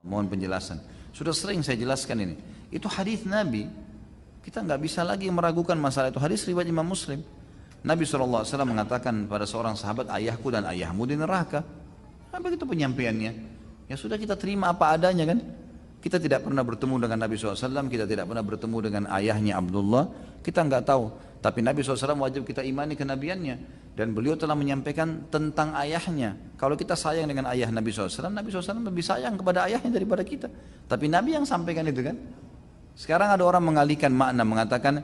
Mohon penjelasan. Sudah sering saya jelaskan ini. Itu hadis Nabi. Kita nggak bisa lagi meragukan masalah itu. Hadis riwayat Imam Muslim. Nabi SAW mengatakan pada seorang sahabat, ayahku dan ayahmu di neraka. Nah, begitu penyampaiannya. Ya sudah, kita terima apa adanya kan. Kita tidak pernah bertemu dengan Nabi SAW, kita tidak pernah bertemu dengan ayahnya Abdullah, kita nggak tahu. Tapi Nabi SAW wajib kita imani kenabiannya. Dan beliau telah menyampaikan tentang ayahnya. Kalau kita sayang dengan ayah Nabi SAW, Nabi SAW lebih sayang kepada ayahnya daripada kita. Tapi Nabi yang sampaikan itu kan. Sekarang ada orang mengalihkan makna, mengatakan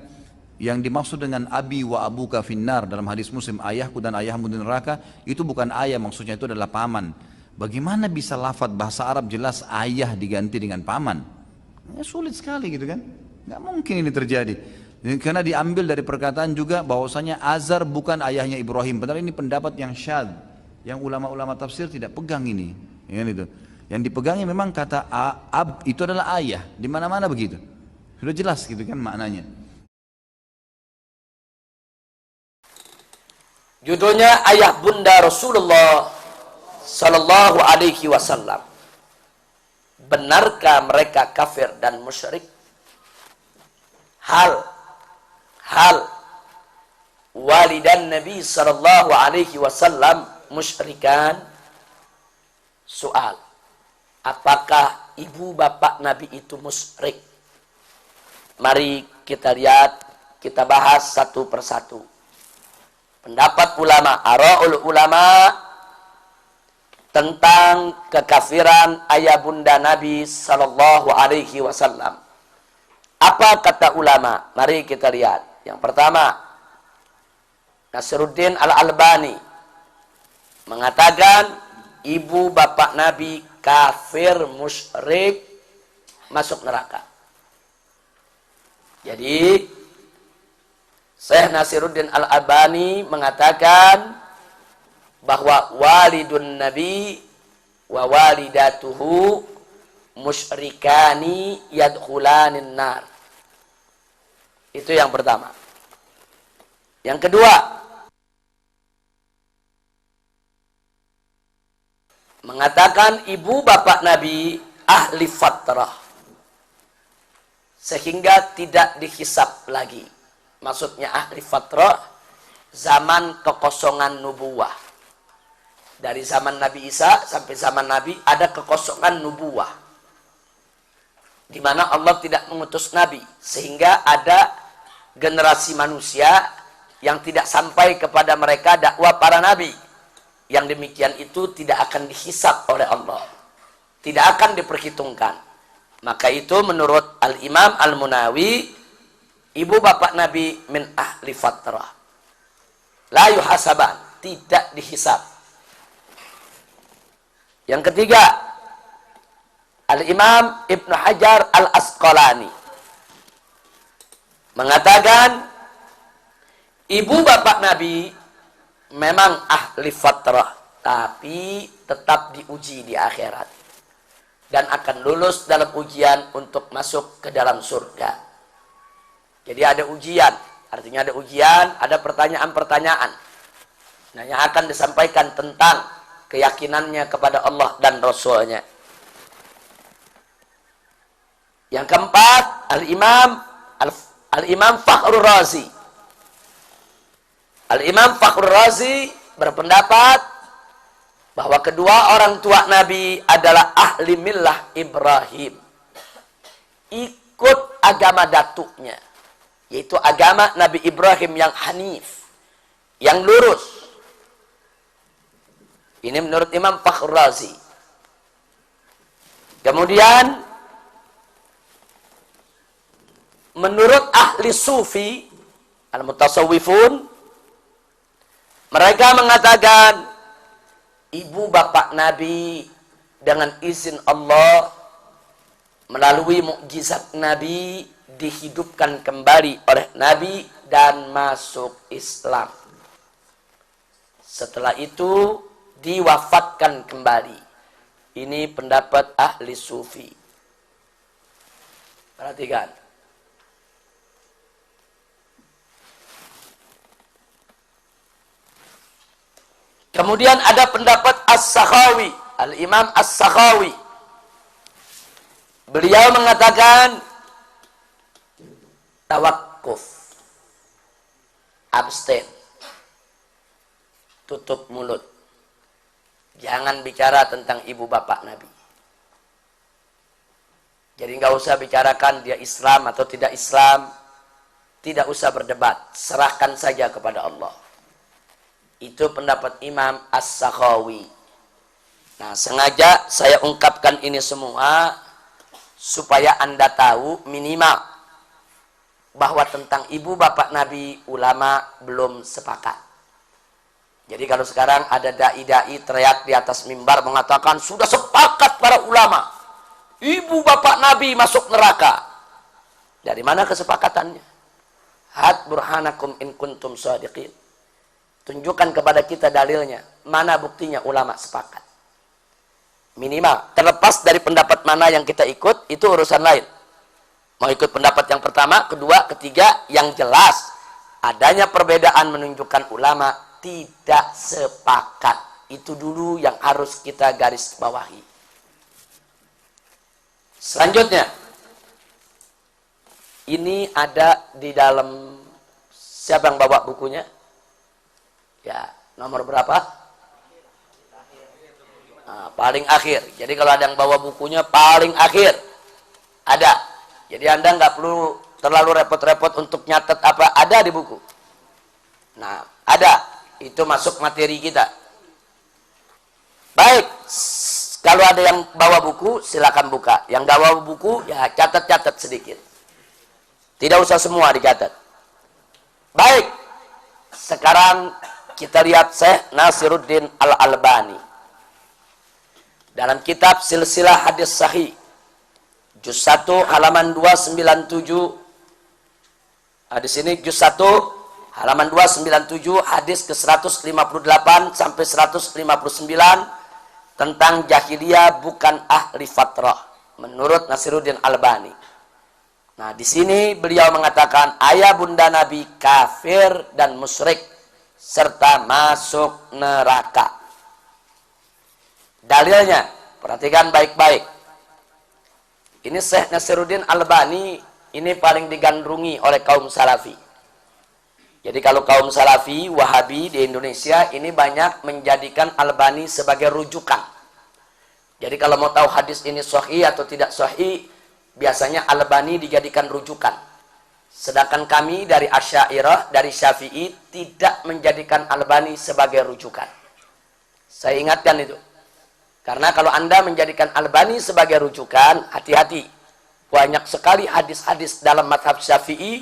yang dimaksud dengan abi wa abuka finnar dalam hadis Muslim, ayahku dan ayahmu di neraka, itu bukan ayah, maksudnya itu adalah paman. Bagaimana bisa lafadz bahasa Arab jelas ayah diganti dengan paman? Ya, sulit sekali gitu kan. Nggak mungkin ini terjadi. Karena diambil dari perkataan juga bahwasanya Azar bukan ayahnya Ibrahim. Padahal ini pendapat yang syadz, yang ulama-ulama tafsir tidak pegang ini. Ya, itu. Yang dipegangnya memang kata ab itu adalah ayah. Di mana-mana begitu. Sudah jelas gitu kan maknanya. Judulnya Ayah Bunda Rasulullah Sallallahu Alaihi Wasallam. Benarkah mereka kafir dan musyrik? Hal walidan Nabi Sallallahu Alaihi Wasallam musyrikan? Soal, apakah ibu bapak Nabi itu musyrik? Mari kita lihat, kita bahas satu persatu. Pendapat ulama, ara'ul ulama tentang kekafiran ayah bunda Nabi Sallallahu Alaihi Wasallam. Apa kata ulama? Mari kita lihat. Yang pertama, Nasiruddin Al-Albani mengatakan ibu bapak Nabi kafir, musyrik, masuk neraka. Jadi Syekh Nasiruddin Al-Albani mengatakan bahwa walidun Nabi wa walidatuhu musyrikani yadkhulanin nar. Itu yang pertama. Yang kedua, mengatakan ibu bapak Nabi ahli fatrah, sehingga tidak dihisab lagi. Maksudnya ahli fatrah, zaman kekosongan nubuwah. Dari zaman Nabi Isa sampai zaman Nabi ada kekosongan nubuwah, di mana Allah tidak mengutus Nabi, sehingga ada generasi manusia yang tidak sampai kepada mereka dakwah para Nabi. Yang demikian itu tidak akan dihisab oleh Allah, tidak akan diperhitungkan. Maka itu menurut Al-Imam Al-Munawi, ibu bapak Nabi min ahli fatrah, la yuhasaban, tidak dihisab. Yang ketiga, Al-Imam Ibnu Hajar Al-Asqalani mengatakan ibu bapak Nabi memang ahli fatrah, tapi tetap diuji di akhirat dan akan lulus dalam ujian untuk masuk ke dalam surga. Jadi ada ujian, artinya ada ujian, ada pertanyaan-pertanyaan. Nah, yang akan disampaikan tentang keyakinannya kepada Allah dan Rasulnya. Yang keempat, Al-Imam Fakhrul Razi. Al-Imam Fakhrul Razi berpendapat bahwa kedua orang tua Nabi adalah ahli millah Ibrahim. Ikut agama datuknya, yaitu agama Nabi Ibrahim yang hanif, yang lurus. Ini menurut Imam Fakhrul Razi. Kemudian menurut ahli sufi, al-mutasawwifun, mereka mengatakan ibu bapak Nabi dengan izin Allah melalui mukjizat Nabi dihidupkan kembali oleh Nabi dan masuk Islam. Setelah itu diwafatkan kembali. Ini pendapat ahli sufi. Perhatikan. Kemudian ada pendapat As-Sakhawi, Al-Imam As-Sakhawi. Beliau mengatakan tawakuf, abstain, tutup mulut, jangan bicara tentang ibu bapak Nabi. Jadi nggak usah bicarakan dia Islam atau tidak Islam, tidak usah berdebat, serahkan saja kepada Allah. Itu pendapat Imam As-Sakhawi. Nah, sengaja saya ungkapkan ini semua supaya Anda tahu minimal bahwa tentang ibu bapak Nabi ulama belum sepakat. Jadi kalau sekarang ada dai-dai teriak di atas mimbar mengatakan sudah sepakat para ulama, ibu bapak Nabi masuk neraka. Dari mana kesepakatannya? Hat burhanakum in kuntum shadiqin. Tunjukkan kepada kita dalilnya. Mana buktinya ulama sepakat? Minimal, terlepas dari pendapat mana yang kita ikut, itu urusan lain. Mau ikut pendapat yang pertama, kedua, ketiga, yang jelas adanya perbedaan menunjukkan ulama tidak sepakat. Itu dulu yang harus kita garis bawahi. Selanjutnya, ini ada di dalam, siapa yang bawa bukunya? Ya, nomor berapa? Nah, paling akhir. Jadi kalau ada yang bawa bukunya paling akhir ada. Jadi Anda nggak perlu terlalu repot-repot untuk nyatet apa ada di buku. Nah, ada. Itu masuk materi kita. Baik. Kalau ada yang bawa buku, silakan buka. Yang nggak bawa buku, ya catat-catat sedikit. Tidak usah semua dicatat. Baik. Sekarang kita lihat Syekh Nasiruddin Al-Albani. Dalam kitab Silsilah Hadis Sahih, juz 1 halaman 297. Di sini juz 1 halaman 297 hadis ke 158 sampai 159 tentang jahiliyah bukan ahli fatrah menurut Nasiruddin Albani. Nah, di sini beliau mengatakan ayah bunda Nabi kafir dan musyrik serta masuk neraka. Dalilnya, perhatikan baik-baik. Ini Syekh Nasiruddin Albani, ini paling digandrungi oleh kaum salafi. Jadi kalau kaum salafi, wahabi di Indonesia, ini banyak menjadikan Albani sebagai rujukan. Jadi kalau mau tahu hadis ini sahih atau tidak sahih, biasanya Albani dijadikan rujukan. Sedangkan kami dari Asy'ariyah, dari Syafi'i, tidak menjadikan Albani sebagai rujukan. Saya ingatkan itu. Karena kalau Anda menjadikan Albani sebagai rujukan, hati-hati. Banyak sekali hadis-hadis dalam mazhab Syafi'i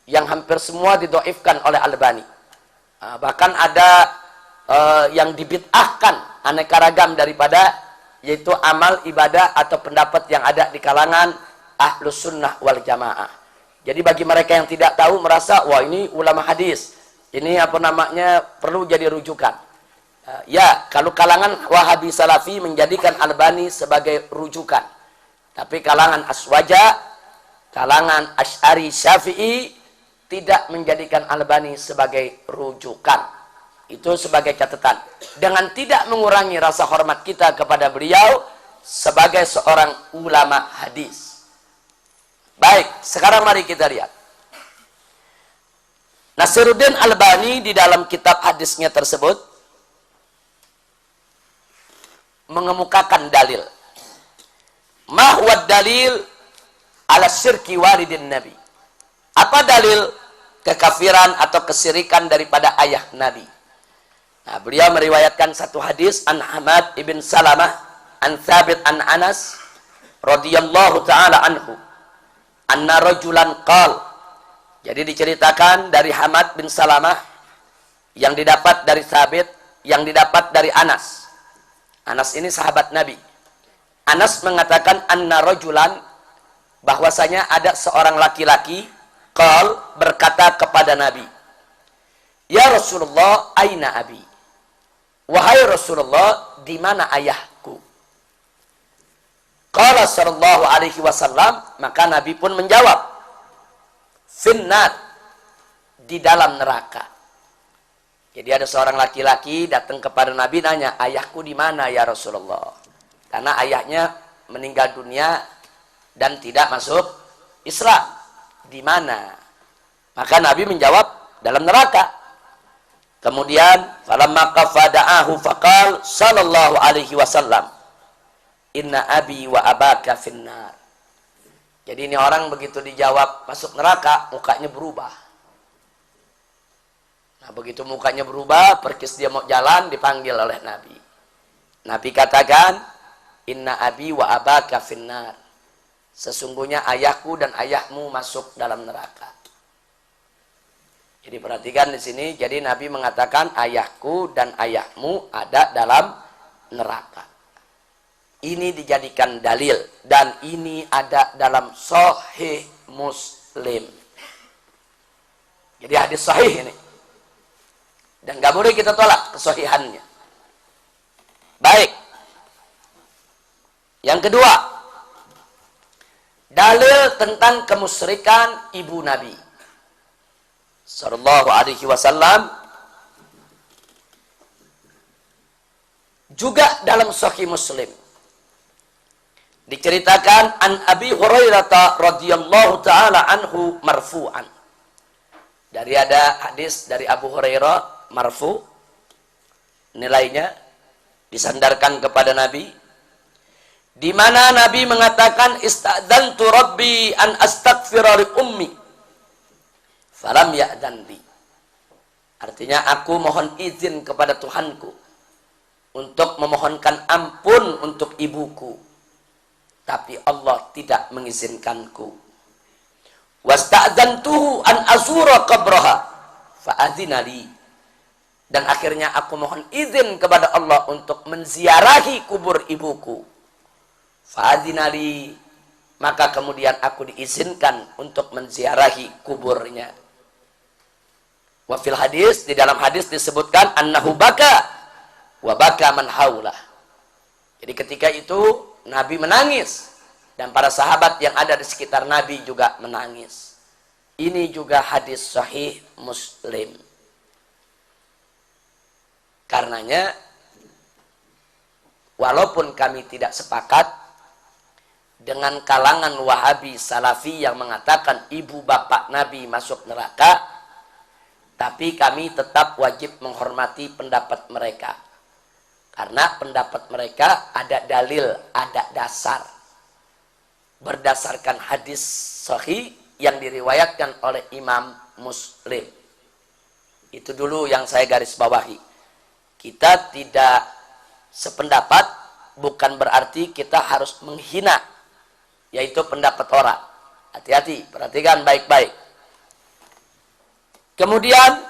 yang hampir semua didhaifkan oleh Albani. Bahkan ada yang dibid'ahkan aneka ragam daripada, yaitu amal, ibadah, atau pendapat yang ada di kalangan Ahlus Sunnah wal Jamaah. Jadi bagi mereka yang tidak tahu merasa, wah ini ulama hadis. Ini apa namanya, perlu jadi rujukan. Ya, kalau kalangan Wahabi Salafi menjadikan Albani sebagai rujukan. Tapi kalangan Aswaja, kalangan Asy'ari Syafi'i tidak menjadikan Albani sebagai rujukan. Itu sebagai catatan. Dengan tidak mengurangi rasa hormat kita kepada beliau sebagai seorang ulama hadis. Baik, sekarang mari kita lihat. Nasiruddin Albani di dalam kitab hadisnya tersebut mengemukakan dalil. Ma huwa dalil ala syirki walidin Nabi. Apa dalil kekafiran atau kesyirikan daripada ayah Nabi? Nah, beliau meriwayatkan satu hadis an Hamad ibn Salamah an Thabit an Anas radhiyallahu taala anhu anna rajulan qal. Jadi diceritakan dari Hamad bin Salamah yang didapat dari Thabit, yang didapat dari Anas. Anas ini sahabat Nabi. Anas mengatakan anna rajulan, bahwasanya ada seorang laki-laki qal, berkata kepada Nabi, ya Rasulullah, aina abi? Wahai Rasulullah, di mana ayahku? Qala sallallahu alaihi wasallam, maka Nabi pun menjawab, finnar, di dalam neraka. Jadi ada seorang laki-laki datang kepada Nabi nanya, ayahku di mana ya Rasulullah? Karena ayahnya meninggal dunia dan tidak masuk Islam. Di mana? Maka Nabi menjawab, dalam neraka. Kemudian falamma qafada'ahu faqal sallallahu alaihi wasallam, inna abi wa abaka finnar. Jadi ini orang begitu dijawab masuk neraka, mukanya berubah. Nah, begitu mukanya berubah, perkis dia mau jalan, dipanggil oleh Nabi. Nabi katakan, inna abi wa abaka finnar. Sesungguhnya ayahku dan ayahmu masuk dalam neraka. Jadi perhatikan di sini, jadi Nabi mengatakan ayahku dan ayahmu ada dalam neraka. Ini dijadikan dalil dan ini ada dalam Sahih Muslim. Jadi hadis sahih ini. Dan gak boleh kita tolak kesahihannya. Baik. Yang kedua, dalil tentang kemusyrikan ibu Nabi sallallahu alaihi wasallam juga dalam Sahih Muslim. Diceritakan an Abi Hurairah radhiyallahu taala anhu marfu'an. Dari ada hadis dari Abu Hurairah marfu, nilainya disandarkan kepada Nabi, di mana Nabi mengatakan istadzantu rabbi an astaghfira li ummi falam ya'dzan li. Artinya aku mohon izin kepada Tuhanku untuk memohonkan ampun untuk ibuku, tapi Allah tidak mengizinkanku. Wasta'dzantuhu an azura qabraha fa'adzina li. Dan akhirnya aku mohon izin kepada Allah untuk menziarahi kubur ibuku. Fa'adzina li. Maka kemudian aku diizinkan untuk menziarahi kuburnya. Wa fil hadis, di dalam hadis disebutkan annahu baka wa baka man haulah. Jadi ketika itu Nabi menangis dan para sahabat yang ada di sekitar Nabi juga menangis. Ini juga hadis Sahih Muslim. Karenanya walaupun kami tidak sepakat dengan kalangan Wahabi Salafi yang mengatakan ibu bapak Nabi masuk neraka, tapi kami tetap wajib menghormati pendapat mereka. Karena pendapat mereka ada dalil, ada dasar. Berdasarkan hadis sahih yang diriwayatkan oleh Imam Muslim. Itu dulu yang saya garis bawahi. Kita tidak sependapat bukan berarti kita harus menghina, yaitu pendapat orang. Hati-hati, perhatikan baik-baik. Kemudian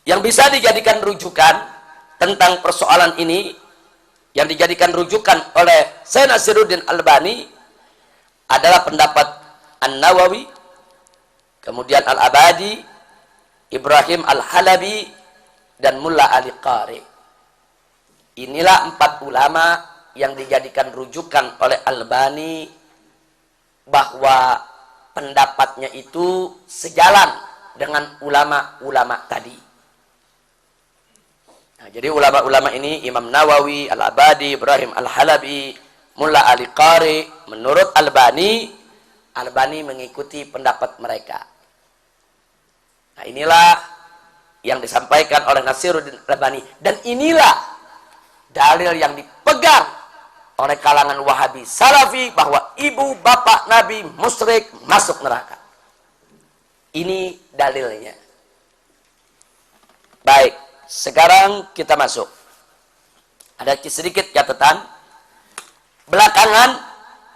yang bisa dijadikan rujukan tentang persoalan ini, yang dijadikan rujukan oleh Syekh Nasiruddin Albani adalah pendapat An-Nawawi, kemudian Al-Abadi, Ibrahim Al-Halabi, dan Mulla Ali Qari. Inilah 4 ulama yang dijadikan rujukan oleh Albani bahwa pendapatnya itu sejalan dengan ulama-ulama tadi. Nah, jadi ulama-ulama ini Imam Nawawi, Al-Abadi, Ibrahim Al-Halabi, Mulla Ali Qari, menurut Albani mengikuti pendapat mereka. Nah, inilah yang disampaikan oleh Nasiruddin Albani, dan inilah dalil yang dipegang oleh kalangan Wahabi Salafi bahwa ibu bapak Nabi musyrik masuk neraka. Ini dalilnya. Baik, sekarang kita masuk. Ada sedikit catatan. Belakangan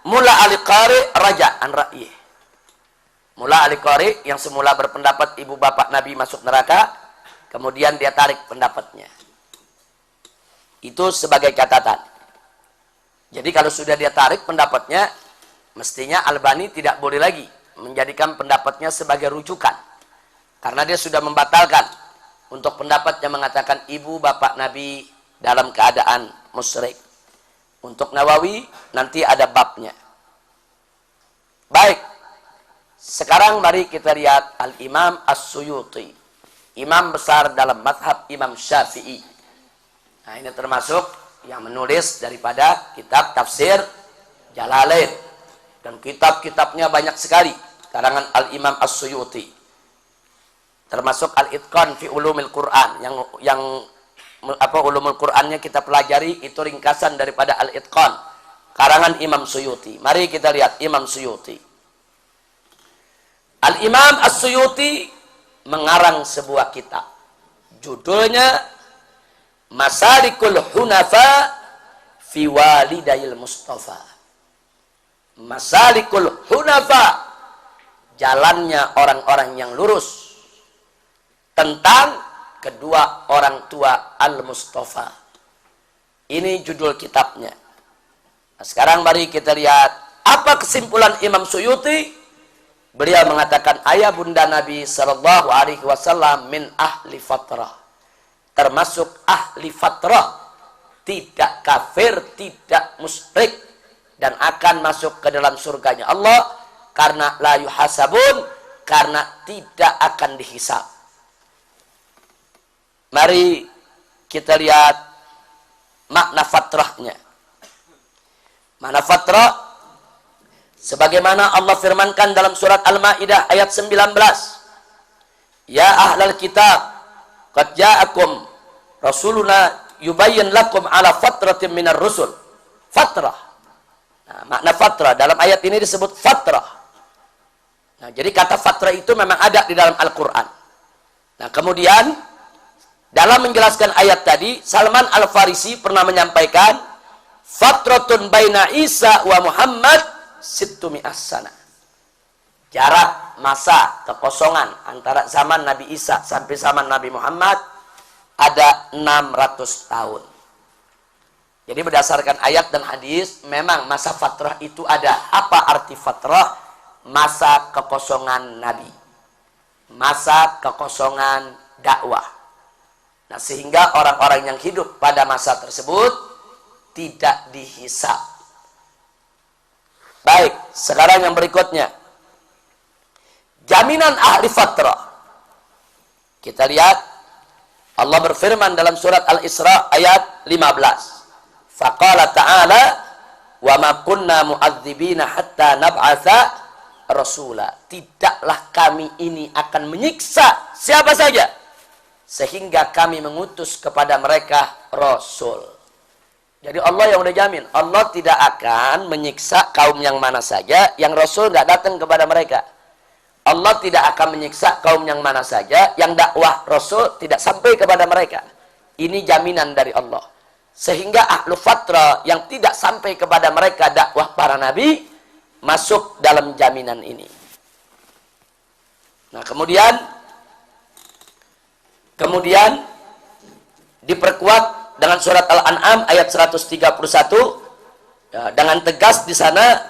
Mulla Ali Qari raja an ra'yih. Mulla Ali Qari yang semula berpendapat ibu bapak Nabi masuk neraka, kemudian dia tarik pendapatnya. Itu sebagai catatan. Jadi kalau sudah dia tarik pendapatnya, mestinya Albani tidak boleh lagi menjadikan pendapatnya sebagai rujukan. Karena dia sudah membatalkan untuk pendapat yang mengatakan ibu bapak Nabi dalam keadaan musyrik. Untuk Nawawi nanti ada babnya. Baik. Sekarang mari kita lihat Al-Imam As-Suyuti. Imam besar dalam mazhab Imam Syafi'i. Nah, ini termasuk yang menulis daripada kitab tafsir Jalalain. Dan kitab-kitabnya banyak sekali. Karangan Al-Imam As-Suyuti. Termasuk Al-Itqan fi Ulumil Quran. Yang Ulumul Qurannya kita pelajari, itu ringkasan daripada Al-Itqan. Karangan Imam Suyuti. Mari kita lihat Imam Suyuti. Al-Imam As-Suyuti mengarang sebuah kitab. Judulnya Masalikul Hunafa fi Walidayil Mustafa. Masalikul Hunafa, jalannya orang-orang yang lurus tentang kedua orang tua Al-Mustafa. Ini judul kitabnya. Nah, sekarang mari kita lihat apa kesimpulan Imam Suyuti. Beliau mengatakan ayah bunda Nabi sallallahu alaihi wasallam min ahli fatrah. Termasuk ahli fatrah, tidak kafir, tidak musyrik, dan akan masuk ke dalam surganya Allah karena la yuhasabun, karena tidak akan dihisab. Mari kita lihat makna fatrahnya. Makna fatrah sebagaimana Allah firmankan dalam surat Al-Maidah ayat 19. Ya ahlal kitab, qad ja'akum rasuluna yubayyin lakum ala fatratin minar rusul. Fatrah. Nah, makna fatrah dalam ayat ini disebut fatrah. Nah, jadi kata fatrah itu memang ada di dalam Al-Qur'an. Nah, kemudian dalam menjelaskan ayat tadi, Salman Al-Farisi pernah menyampaikan fatratun baina Isa wa Muhammad sittumi as-sana. Jarak masa kekosongan antara zaman Nabi Isa sampai zaman Nabi Muhammad ada 600 tahun. Jadi berdasarkan ayat dan hadis, memang masa fatrah itu ada. Apa arti fatrah? Masa kekosongan Nabi. Masa kekosongan dakwah. Nah, sehingga orang-orang yang hidup pada masa tersebut tidak dihisab. Baik, sekarang yang berikutnya. Jaminan ahli fatrah. Kita lihat Allah berfirman dalam surat Al-Isra ayat 15. Faqala ta'ala wa ma kunna mu'adzibina hatta nab'atha rasula. Tidaklah kami ini akan menyiksa siapa saja sehingga kami mengutus kepada mereka rasul. Jadi Allah yang udah jamin, Allah tidak akan menyiksa kaum yang mana saja yang rasul nggak datang kepada mereka. Allah tidak akan menyiksa kaum yang mana saja yang dakwah rasul tidak sampai kepada mereka. Ini jaminan dari Allah. Sehingga ahlu fatrah yang tidak sampai kepada mereka dakwah para nabi masuk dalam jaminan ini. Nah, kemudian diperkuat dengan surat Al-An'am ayat 131 ya, dengan tegas di sana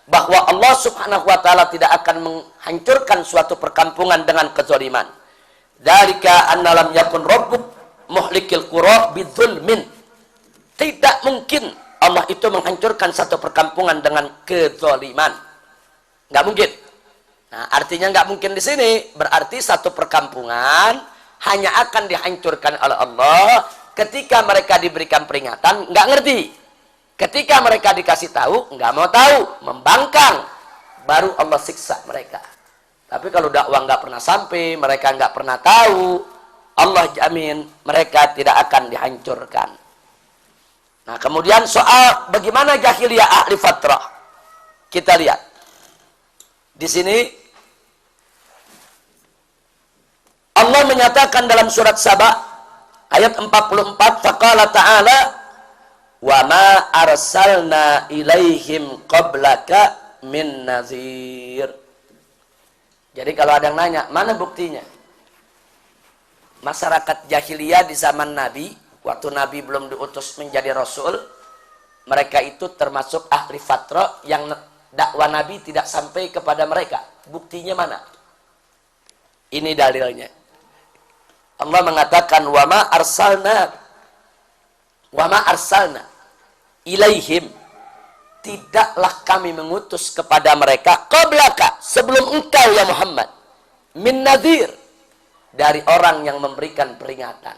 bahwa Allah Subhanahu wa taala tidak akan menghancurkan suatu perkampungan dengan kezaliman. Dzalika anna lam yakun rabbuk muhlikil qura bidzulmin. Tidak mungkin Allah itu menghancurkan satu perkampungan dengan kezaliman. Enggak mungkin. Nah, artinya enggak mungkin di sini berarti satu perkampungan hanya akan dihancurkan oleh Allah ketika mereka diberikan peringatan, enggak ngerti. Ketika mereka dikasih tahu, enggak mau tahu, membangkang, baru Allah siksa mereka. Tapi kalau dakwah enggak pernah sampai, mereka enggak pernah tahu, Allah jamin mereka tidak akan dihancurkan. Nah, kemudian soal bagaimana jahiliyah ahli fatrah. Kita lihat. Di sini Allah menyatakan dalam surat Saba ayat 44, faqala ta'ala wa ma arsalna ilaihim qablaka min nazir. Jadi kalau ada yang nanya, mana buktinya? Masyarakat jahiliyah di zaman Nabi, waktu Nabi belum diutus menjadi Rasul, mereka itu termasuk ahli fatrah yang dakwah Nabi tidak sampai kepada mereka. Buktinya mana? Ini dalilnya. Allah mengatakan wa ma arsalna ilaihim, tidaklah kami mengutus kepada mereka qablaka, sebelum engkau ya Muhammad, min nadhir, dari orang yang memberikan peringatan.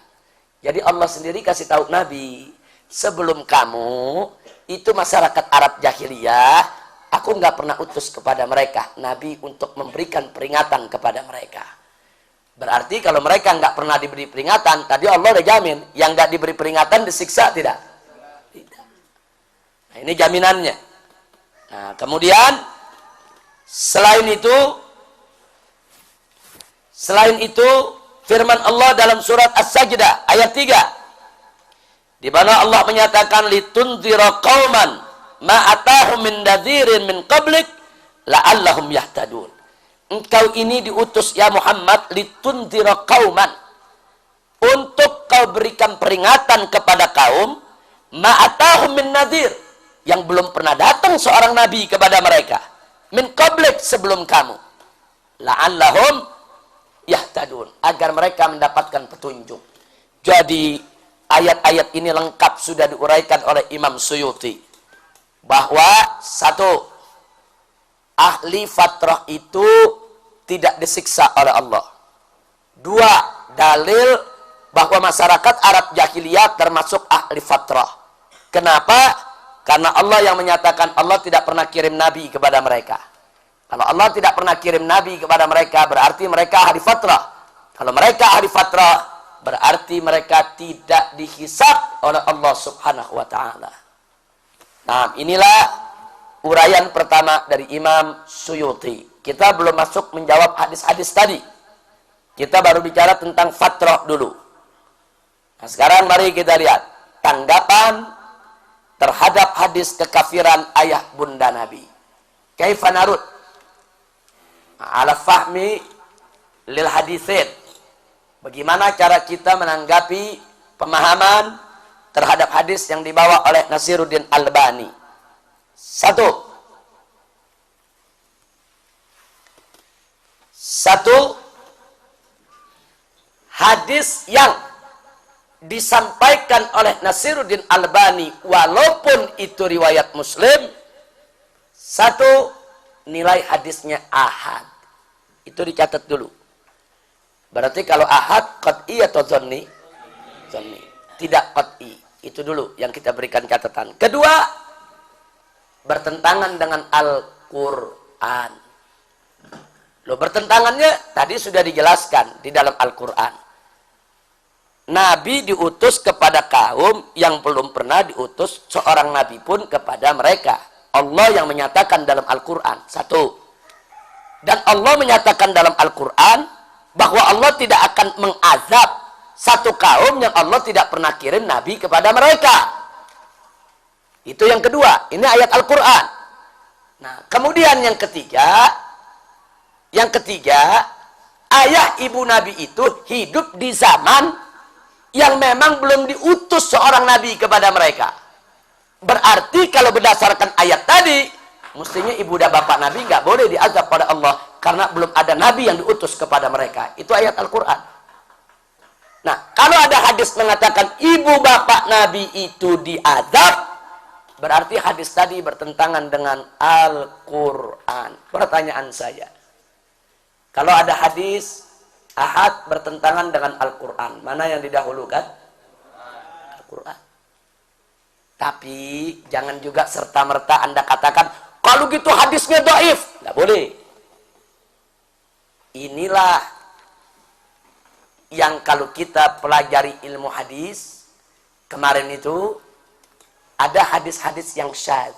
Jadi Allah sendiri kasih tahu Nabi, sebelum kamu itu masyarakat Arab jahiliyah, aku nggak pernah utus kepada mereka nabi untuk memberikan peringatan kepada mereka. Berarti kalau mereka nggak pernah diberi peringatan, tadi Allah udah jamin, yang nggak diberi peringatan disiksa tidak? Tidak. Nah, ini jaminannya. Nah, kemudian selain itu firman Allah dalam surat As-Sajdah ayat 3, di mana Allah menyatakan litunzira qauman ma atahum min nadhirin min qablik la'allahum yahtadun. Engkau ini diutus ya Muhammad litunzira qauman, untuk kau berikan peringatan kepada kaum ma'atahum min nadhir, yang belum pernah datang seorang nabi kepada mereka, min qablik, sebelum kamu, la'allahum yahtadun, agar mereka mendapatkan petunjuk. Jadi ayat-ayat ini lengkap sudah diuraikan oleh Imam Suyuti bahwa satu, ahli fatrah itu tidak disiksa oleh Allah. Dua, dalil bahwa masyarakat Arab jahiliyah termasuk ahli fatrah. Kenapa? Karena Allah yang menyatakan Allah tidak pernah kirim nabi kepada mereka. Kalau Allah tidak pernah kirim nabi kepada mereka, berarti mereka ahli fatrah. Kalau mereka ahli fatrah, berarti mereka tidak dihisab oleh Allah Subhanahu wa ta'ala. Nah, inilah uraian pertama dari Imam Suyuti. Kita belum masuk menjawab hadis-hadis tadi. Kita baru bicara tentang fatrah dulu. Nah, sekarang mari kita lihat tanggapan terhadap hadis kekafiran ayah bunda Nabi. Kaifa narud ala fahmi lil hadisin. Bagaimana cara kita menanggapi pemahaman terhadap hadis yang dibawa oleh Nasiruddin Albani? Satu, hadis yang disampaikan oleh Nasiruddin Albani walaupun itu riwayat Muslim, satu, nilai hadisnya ahad. Itu dicatat dulu. Berarti kalau ahad qat'i atau zonni? Zonni. Tidak qat'i. Itu dulu yang kita berikan catatan. Kedua, bertentangan dengan Al-Quran. Loh, bertentangannya tadi sudah dijelaskan di dalam Al-Quran. Nabi diutus kepada kaum yang belum pernah diutus seorang nabi pun kepada mereka. Allah yang menyatakan dalam Al-Quran. Satu. Dan Allah menyatakan dalam Al-Quran bahwa Allah tidak akan mengazab satu kaum yang Allah tidak pernah kirim nabi kepada mereka. Itu yang kedua. Ini ayat Al-Quran. Nah, kemudian yang ketiga, ayah ibu nabi itu hidup di zaman yang memang belum diutus seorang nabi kepada mereka. Berarti kalau berdasarkan ayat tadi, mestinya ibu dan bapak nabi nggak boleh diazab pada Allah karena belum ada nabi yang diutus kepada mereka. Itu ayat Al-Quran. Nah, kalau ada hadis mengatakan ibu bapak nabi itu diazab, berarti hadis tadi bertentangan dengan Al-Quran. Pertanyaan saya, kalau ada hadis ahad bertentangan dengan Al-Quran, mana yang didahulukan? Al-Quran. Tapi jangan juga serta-merta Anda katakan, kalau gitu hadisnya dhaif. Nggak boleh. Inilah yang kalau kita pelajari ilmu hadis, kemarin itu ada hadis-hadis yang syadz.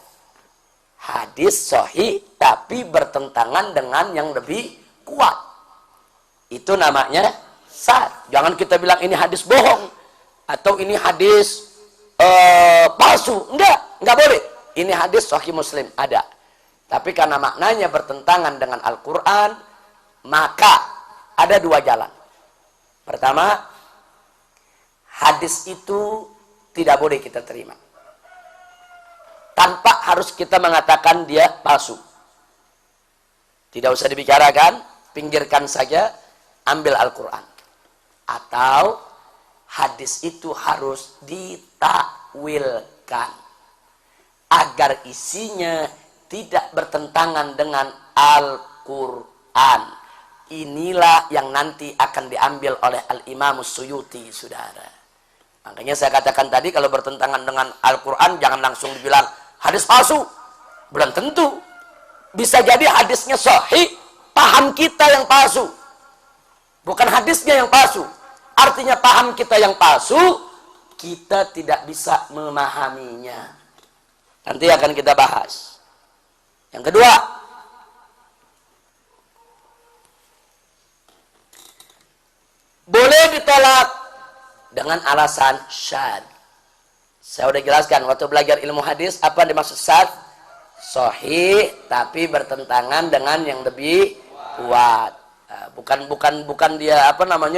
Hadis sahih tapi bertentangan dengan yang lebih kuat. Itu namanya syadz. Jangan kita bilang ini hadis bohong atau ini hadis palsu. Enggak boleh. Ini hadis sahih Muslim ada. Tapi karena maknanya bertentangan dengan Al-Quran, maka ada dua jalan. Pertama, hadis itu tidak boleh kita terima. Tanpa harus kita mengatakan dia palsu. Tidak usah dibicarakan, pinggirkan saja, ambil Al-Quran. Atau hadis itu harus ditakwilkan agar isinya tidak bertentangan dengan Al-Quran. Inilah yang nanti akan diambil oleh Al-Imam Suyuti, saudara. Makanya saya katakan tadi, kalau bertentangan dengan Al-Quran, jangan langsung dibilang hadis palsu. Belum tentu. Bisa jadi hadisnya sahih, paham kita yang palsu. Bukan hadisnya yang palsu. Artinya paham kita yang palsu, kita tidak bisa memahaminya. Nanti akan kita bahas. Yang kedua, boleh ditolak dengan alasan syadz. Saya udah jelaskan waktu belajar ilmu hadis apa yang dimaksud syadz. Sahih tapi bertentangan dengan yang lebih kuat. Bukan dia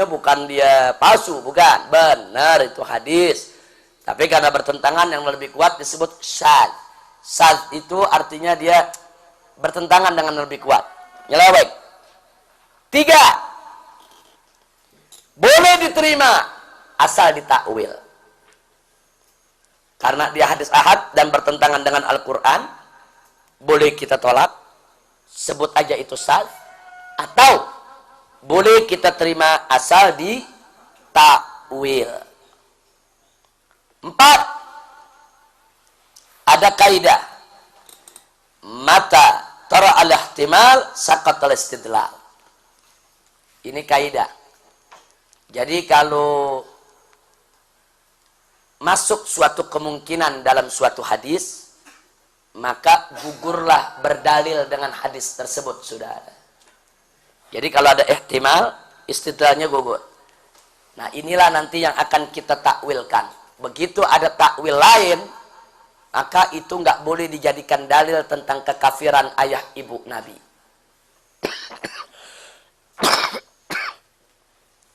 bukan dia palsu, bukan. Benar itu hadis. Tapi karena bertentangan yang lebih kuat disebut syadz. Syadz itu artinya dia bertentangan dengan yang lebih kuat. Nyeleweng. 3. Boleh diterima asal ditakwil. Karena dia hadis ahad dan bertentangan dengan Al-Quran, boleh kita tolak, sebut aja itu syadz, atau boleh kita terima asal ditakwil. 4. Ada kaidah mata tara al-ihtimal saqat al-istidlal. Ini kaidah. Jadi kalau masuk suatu kemungkinan dalam suatu hadis, maka gugurlah berdalil dengan hadis tersebut, saudara. Jadi kalau ada ihtimal, istidlalnya gugur. Nah, inilah nanti yang akan kita takwilkan. Begitu ada takwil lain, maka itu nggak boleh dijadikan dalil tentang kekafiran ayah ibu Nabi.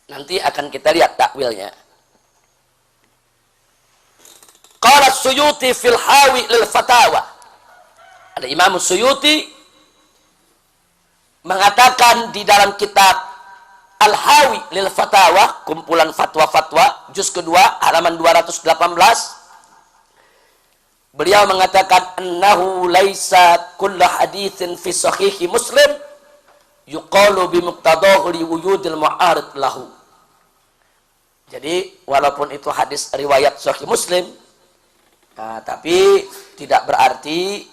Nanti akan kita lihat takwilnya. Qala Suyuti fil Hawi lil Fatawa. Ada Imam Suyuti mengatakan di dalam kitab Al-Hawi lil Fatawa, kumpulan fatwa-fatwa, juz kedua, halaman 218. Beliau mengatakan annahu laisa kullu haditsin fi sahihi Muslim yuqalu bi muqtadahu li wujudil mu'arid lahu. Jadi walaupun itu hadis riwayat sahih Muslim, tapi tidak berarti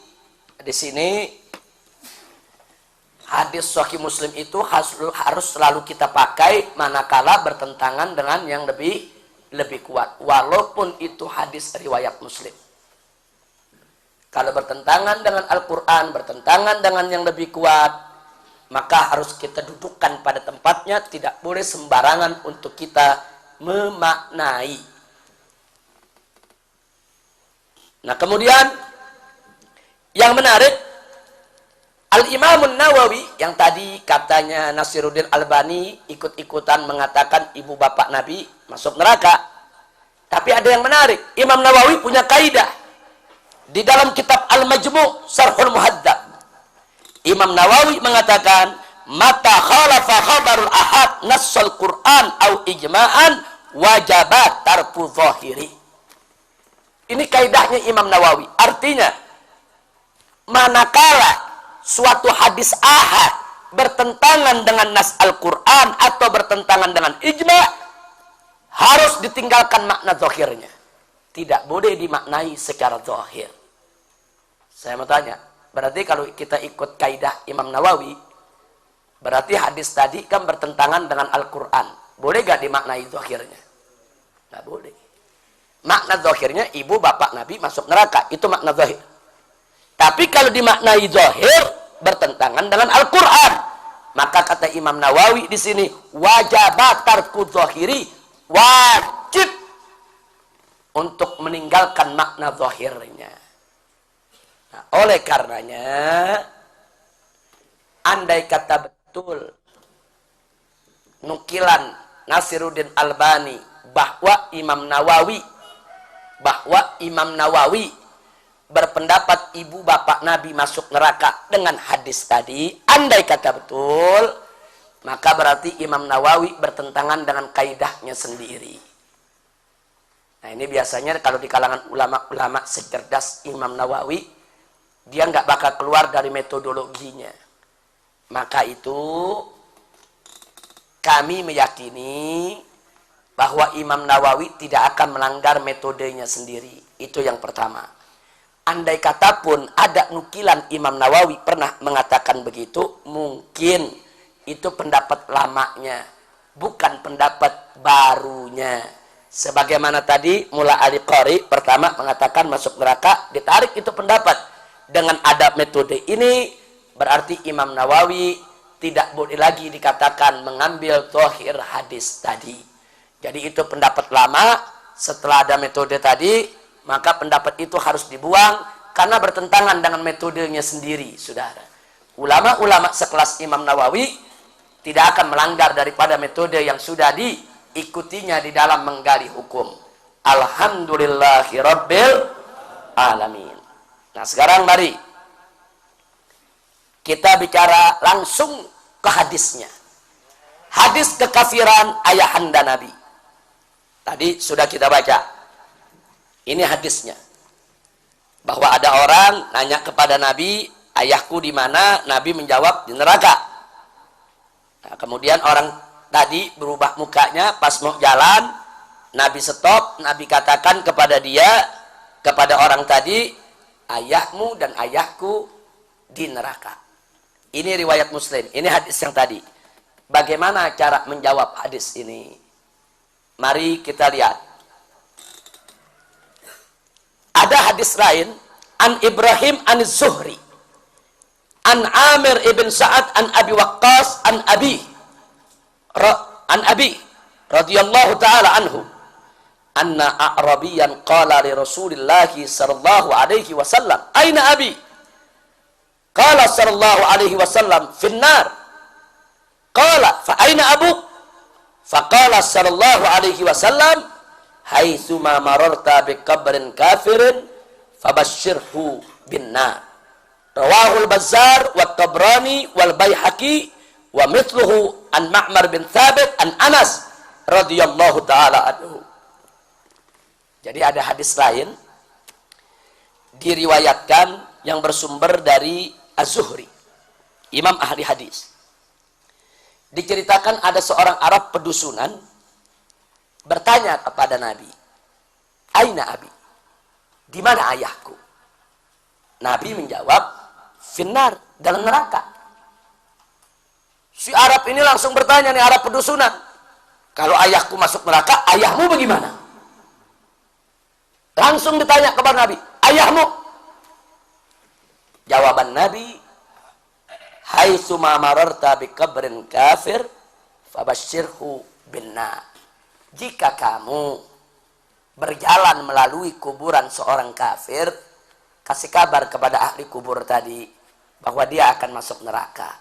di sini hadis sahih Muslim itu harus selalu kita pakai manakala bertentangan dengan yang lebih kuat, walaupun itu hadis riwayat Muslim. Kalau bertentangan dengan Al-Quran, bertentangan dengan yang lebih kuat, maka harus kita dudukkan pada tempatnya, tidak boleh sembarangan untuk kita memaknai. Nah, kemudian yang menarik, Al-Imam Nawawi yang tadi katanya Nasiruddin Albani ikut-ikutan mengatakan ibu bapak Nabi masuk neraka. Tapi ada yang menarik, Imam Nawawi punya kaidah di dalam kitab Al-Majmu' Syarhul Muhadzab. Imam Nawawi mengatakan, mata khalafa khabarul ahad nassal Qur'an au ijma'an wajabat tarku zahiri. Ini kaidahnya Imam Nawawi. Artinya, manakala suatu hadis ahad bertentangan dengan nas Al-Quran atau bertentangan dengan ijma', harus ditinggalkan makna zahirnya. Tidak boleh dimaknai secara zahir. Saya mau tanya, berarti kalau kita ikut kaidah Imam Nawawi, berarti hadis tadi kan bertentangan dengan Al-Quran. Boleh gak dimaknai zahirnya? Gak boleh. Makna zahirnya ibu bapak Nabi masuk neraka. Itu makna zahir. Tapi kalau dimaknai zahir bertentangan dengan Al-Quran, maka kata Imam Nawawi di sini, wajabat tarku zahiri, wajib untuk meninggalkan makna zahirnya. Nah, oleh karenanya, andai kata betul nukilan Nasiruddin Albani bahwa Imam Nawawi berpendapat ibu bapak Nabi masuk neraka dengan hadis tadi, andai kata betul, maka berarti Imam Nawawi bertentangan dengan kaidahnya sendiri. Nah, ini biasanya kalau di kalangan ulama-ulama secerdas Imam Nawawi, dia nggak bakal keluar dari metodologinya. Maka itu kami meyakini bahwa Imam Nawawi tidak akan melanggar metodenya sendiri. Itu yang pertama. Andai kata pun ada nukilan Imam Nawawi pernah mengatakan begitu, mungkin itu pendapat lamanya, bukan pendapat barunya. Sebagaimana tadi Mullah Ali Qari pertama mengatakan masuk neraka, ditarik itu pendapat. Dengan ada metode ini, berarti Imam Nawawi tidak boleh lagi dikatakan mengambil zahir hadis tadi. Jadi itu pendapat lama. Setelah ada metode tadi, maka pendapat itu harus dibuang karena bertentangan dengan metodenya sendiri, saudara. Ulama-ulama sekelas Imam Nawawi tidak akan melanggar daripada metode yang sudah diikutinya di dalam menggali hukum. Alhamdulillahirabbil alamin. Nah, sekarang mari kita bicara langsung ke hadisnya. Hadis kekafiran ayahanda Nabi. Tadi sudah kita baca. Ini hadisnya. Bahwa ada orang nanya kepada Nabi, ayahku di mana? Nabi menjawab, di neraka. Nah, kemudian orang tadi berubah mukanya pas mau jalan, Nabi stop, Nabi katakan kepada dia, kepada orang tadi, ayahmu dan ayahku di neraka. Ini riwayat Muslim, ini hadis yang tadi. Bagaimana cara menjawab hadis ini? Mari kita lihat. Ada hadis lain, an Ibrahim an Zuhri, an Amir ibn Sa'ad an Abi Waqqas an Abi radhiyallahu taala anhu, anna a'rabiyan qala li Rasulillah sallallahu alaihi wasallam, aina abi? Qala sallallahu alaihi wasallam, finnar. Qala fa aina abuk? Faqala sallallahu alaihi wasallam, haitsuma mararta bi qabrin kafirin fabashshirhu bin nar. Rawahul Bazzar wa Tabrani wal Baihaqi wa mithluhu an Ma'mar bin Thabit an Anas radhiyallahu taala anhu. Jadi ada hadis lain diriwayatkan yang bersumber dari Az-Zuhri, imam ahli hadis. Diceritakan ada seorang Arab pedusunan bertanya kepada Nabi, aina abi? Di mana ayahku? Nabi menjawab, finnar, dalam neraka. Si Arab ini langsung bertanya nih, Arab pedusunan, kalau ayahku masuk neraka, ayahmu bagaimana? Langsung ditanya kepada Nabi, ayahmu? Jawaban Nabi, haitsuma mararta bi qabrin kafir fabashshirhu binnar. Jika kamu berjalan melalui kuburan seorang kafir, kasih kabar kepada ahli kubur tadi bahwa dia akan masuk neraka.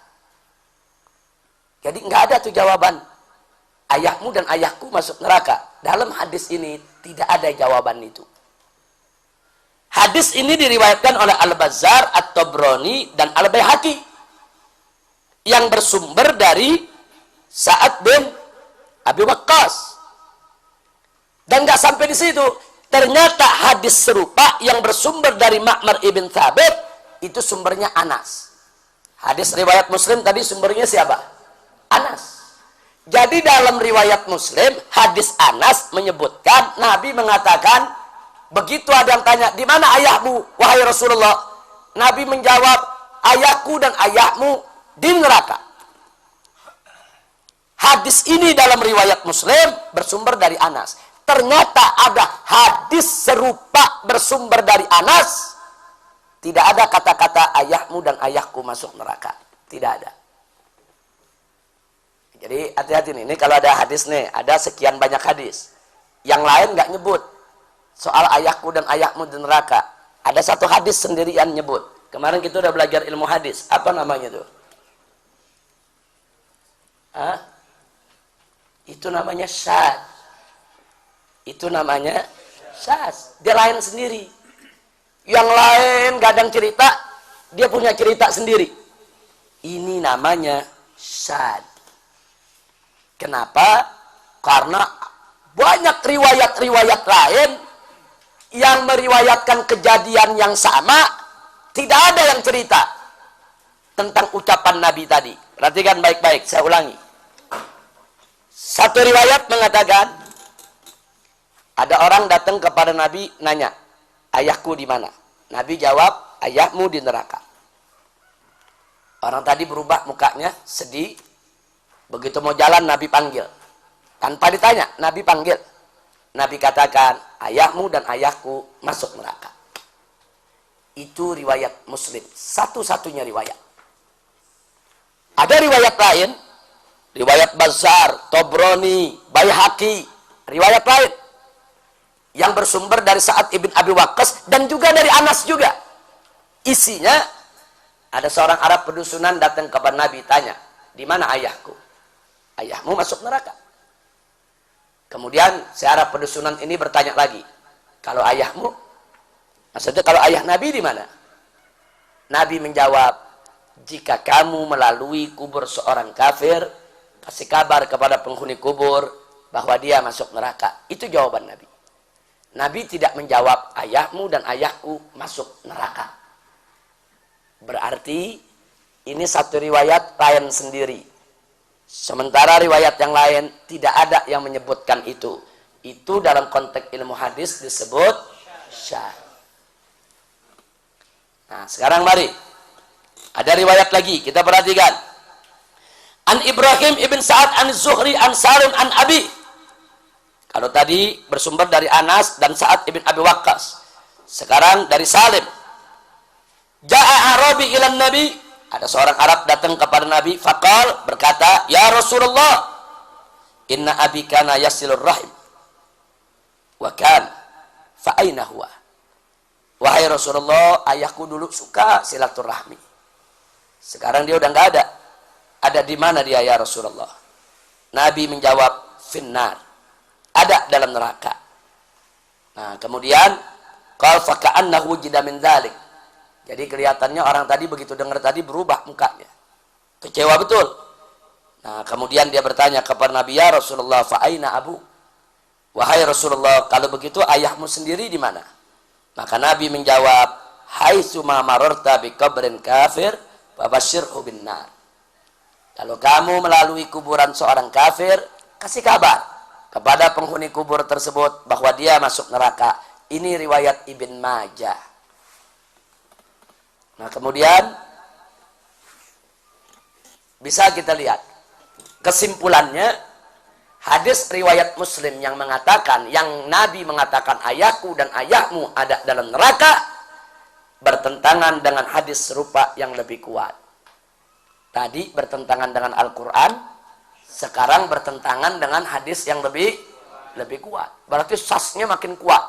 Jadi nggak ada tuh jawaban ayahmu dan ayahku masuk neraka. Dalam hadis ini tidak ada jawaban itu. Hadis ini diriwayatkan oleh Al-Bazzar, At-Tabrani dan Al-Baihaqi yang bersumber dari Sa'ad bin Abi Waqqas. Dan nggak sampai di situ. Ternyata hadis serupa yang bersumber dari Ma'mar ibn Thabit itu sumbernya Anas. Hadis riwayat Muslim tadi sumbernya siapa? Anas. Jadi dalam riwayat Muslim, hadis Anas menyebutkan Nabi mengatakan, begitu ada yang tanya, di mana ayahmu, wahai Rasulullah? Nabi menjawab, ayahku dan ayahmu di neraka. Hadis ini dalam riwayat Muslim bersumber dari Anas. Ternyata ada hadis serupa bersumber dari Anas. Tidak ada kata-kata ayahmu dan ayahku masuk neraka. Tidak ada. Jadi hati-hati nih. Ini kalau ada hadis nih, ada sekian banyak hadis. Yang lain nggak nyebut soal ayahku dan ayahmu di neraka. Ada satu hadis sendirian nyebut. Kemarin kita udah belajar ilmu hadis. Apa namanya tuh? Hah? Itu namanya syad. Itu namanya syaz. Dia lain sendiri. Yang lain gadang cerita, dia punya cerita sendiri. Ini namanya syad. Kenapa? Karena banyak riwayat-riwayat lain yang meriwayatkan kejadian yang sama, tidak ada yang cerita tentang ucapan Nabi tadi. Perhatikan baik-baik, saya ulangi. Satu riwayat mengatakan, Ada orang datang kepada Nabi nanya, ayahku di mana? Nabi jawab, ayahmu di neraka. Orang tadi berubah mukanya, sedih. Begitu mau jalan, Nabi panggil. Tanpa ditanya, Nabi panggil. Nabi katakan, ayahmu dan ayahku masuk neraka. Itu riwayat Muslim. Satu-satunya riwayat. Ada riwayat lain, riwayat Bazzar, Tobroni, Baihaqi, riwayat lain yang bersumber dari Sa'ad ibn Abi Waqqas dan juga dari Anas juga. Isinya, ada seorang Arab pedusunan datang kepada Nabi, tanya, di mana ayahku? Ayahmu masuk neraka. Kemudian si Arab pedusunan ini bertanya lagi, kalau ayahmu, maksudnya kalau ayah Nabi di mana? Nabi menjawab, jika kamu melalui kubur seorang kafir, kasih kabar kepada penghuni kubur bahwa dia masuk neraka. Itu jawaban Nabi. Nabi tidak menjawab ayahmu dan ayahku masuk neraka. Berarti ini satu riwayat lain sendiri. Sementara riwayat yang lain tidak ada yang menyebutkan itu. Itu dalam konteks ilmu hadis disebut syadz. Nah, sekarang mari. Ada riwayat lagi, kita perhatikan. An Ibrahim ibn Sa'ad an Zuhri an Salim an Abi. Kalau tadi bersumber dari Anas dan Sa'ad ibn Abi Waqqas. Sekarang dari Salim. Ja'a Arabi ilan Nabi. Ada seorang Arab datang kepada Nabi. Faqal berkata, ya Rasulullah, inna abi kana yasilur rahim. Wa kan fa'aina huwa. Wahai Rasulullah, ayahku dulu suka silaturahmi. Sekarang dia udah nggak ada. Ada di mana dia ya Rasulullah? Nabi menjawab, finnar. Ada dalam neraka. Nah, kemudian qal faka'annahu jida min dzalik. Jadi kelihatannya orang tadi begitu dengar tadi berubah mukanya. Kecewa betul. Nah, kemudian dia bertanya kepada Nabi, ya Rasulullah, fa aina abu? Wahai Rasulullah, kalau begitu ayahmu sendiri di mana? Maka Nabi menjawab, haitsu ma mararta bi qabrin kafir fabasyirhu bin nar. Kalau kamu melalui kuburan seorang kafir, kasih kabar kepada penghuni kubur tersebut bahwa dia masuk neraka. Ini riwayat Ibn Majah. Nah, kemudian bisa kita lihat kesimpulannya, hadis riwayat Muslim yang mengatakan, yang Nabi mengatakan ayahku dan ayahmu ada dalam neraka, bertentangan dengan hadis serupa yang lebih kuat. Tadi bertentangan dengan Al-Quran, sekarang bertentangan dengan hadis yang lebih kuat. Berarti sasnya makin kuat.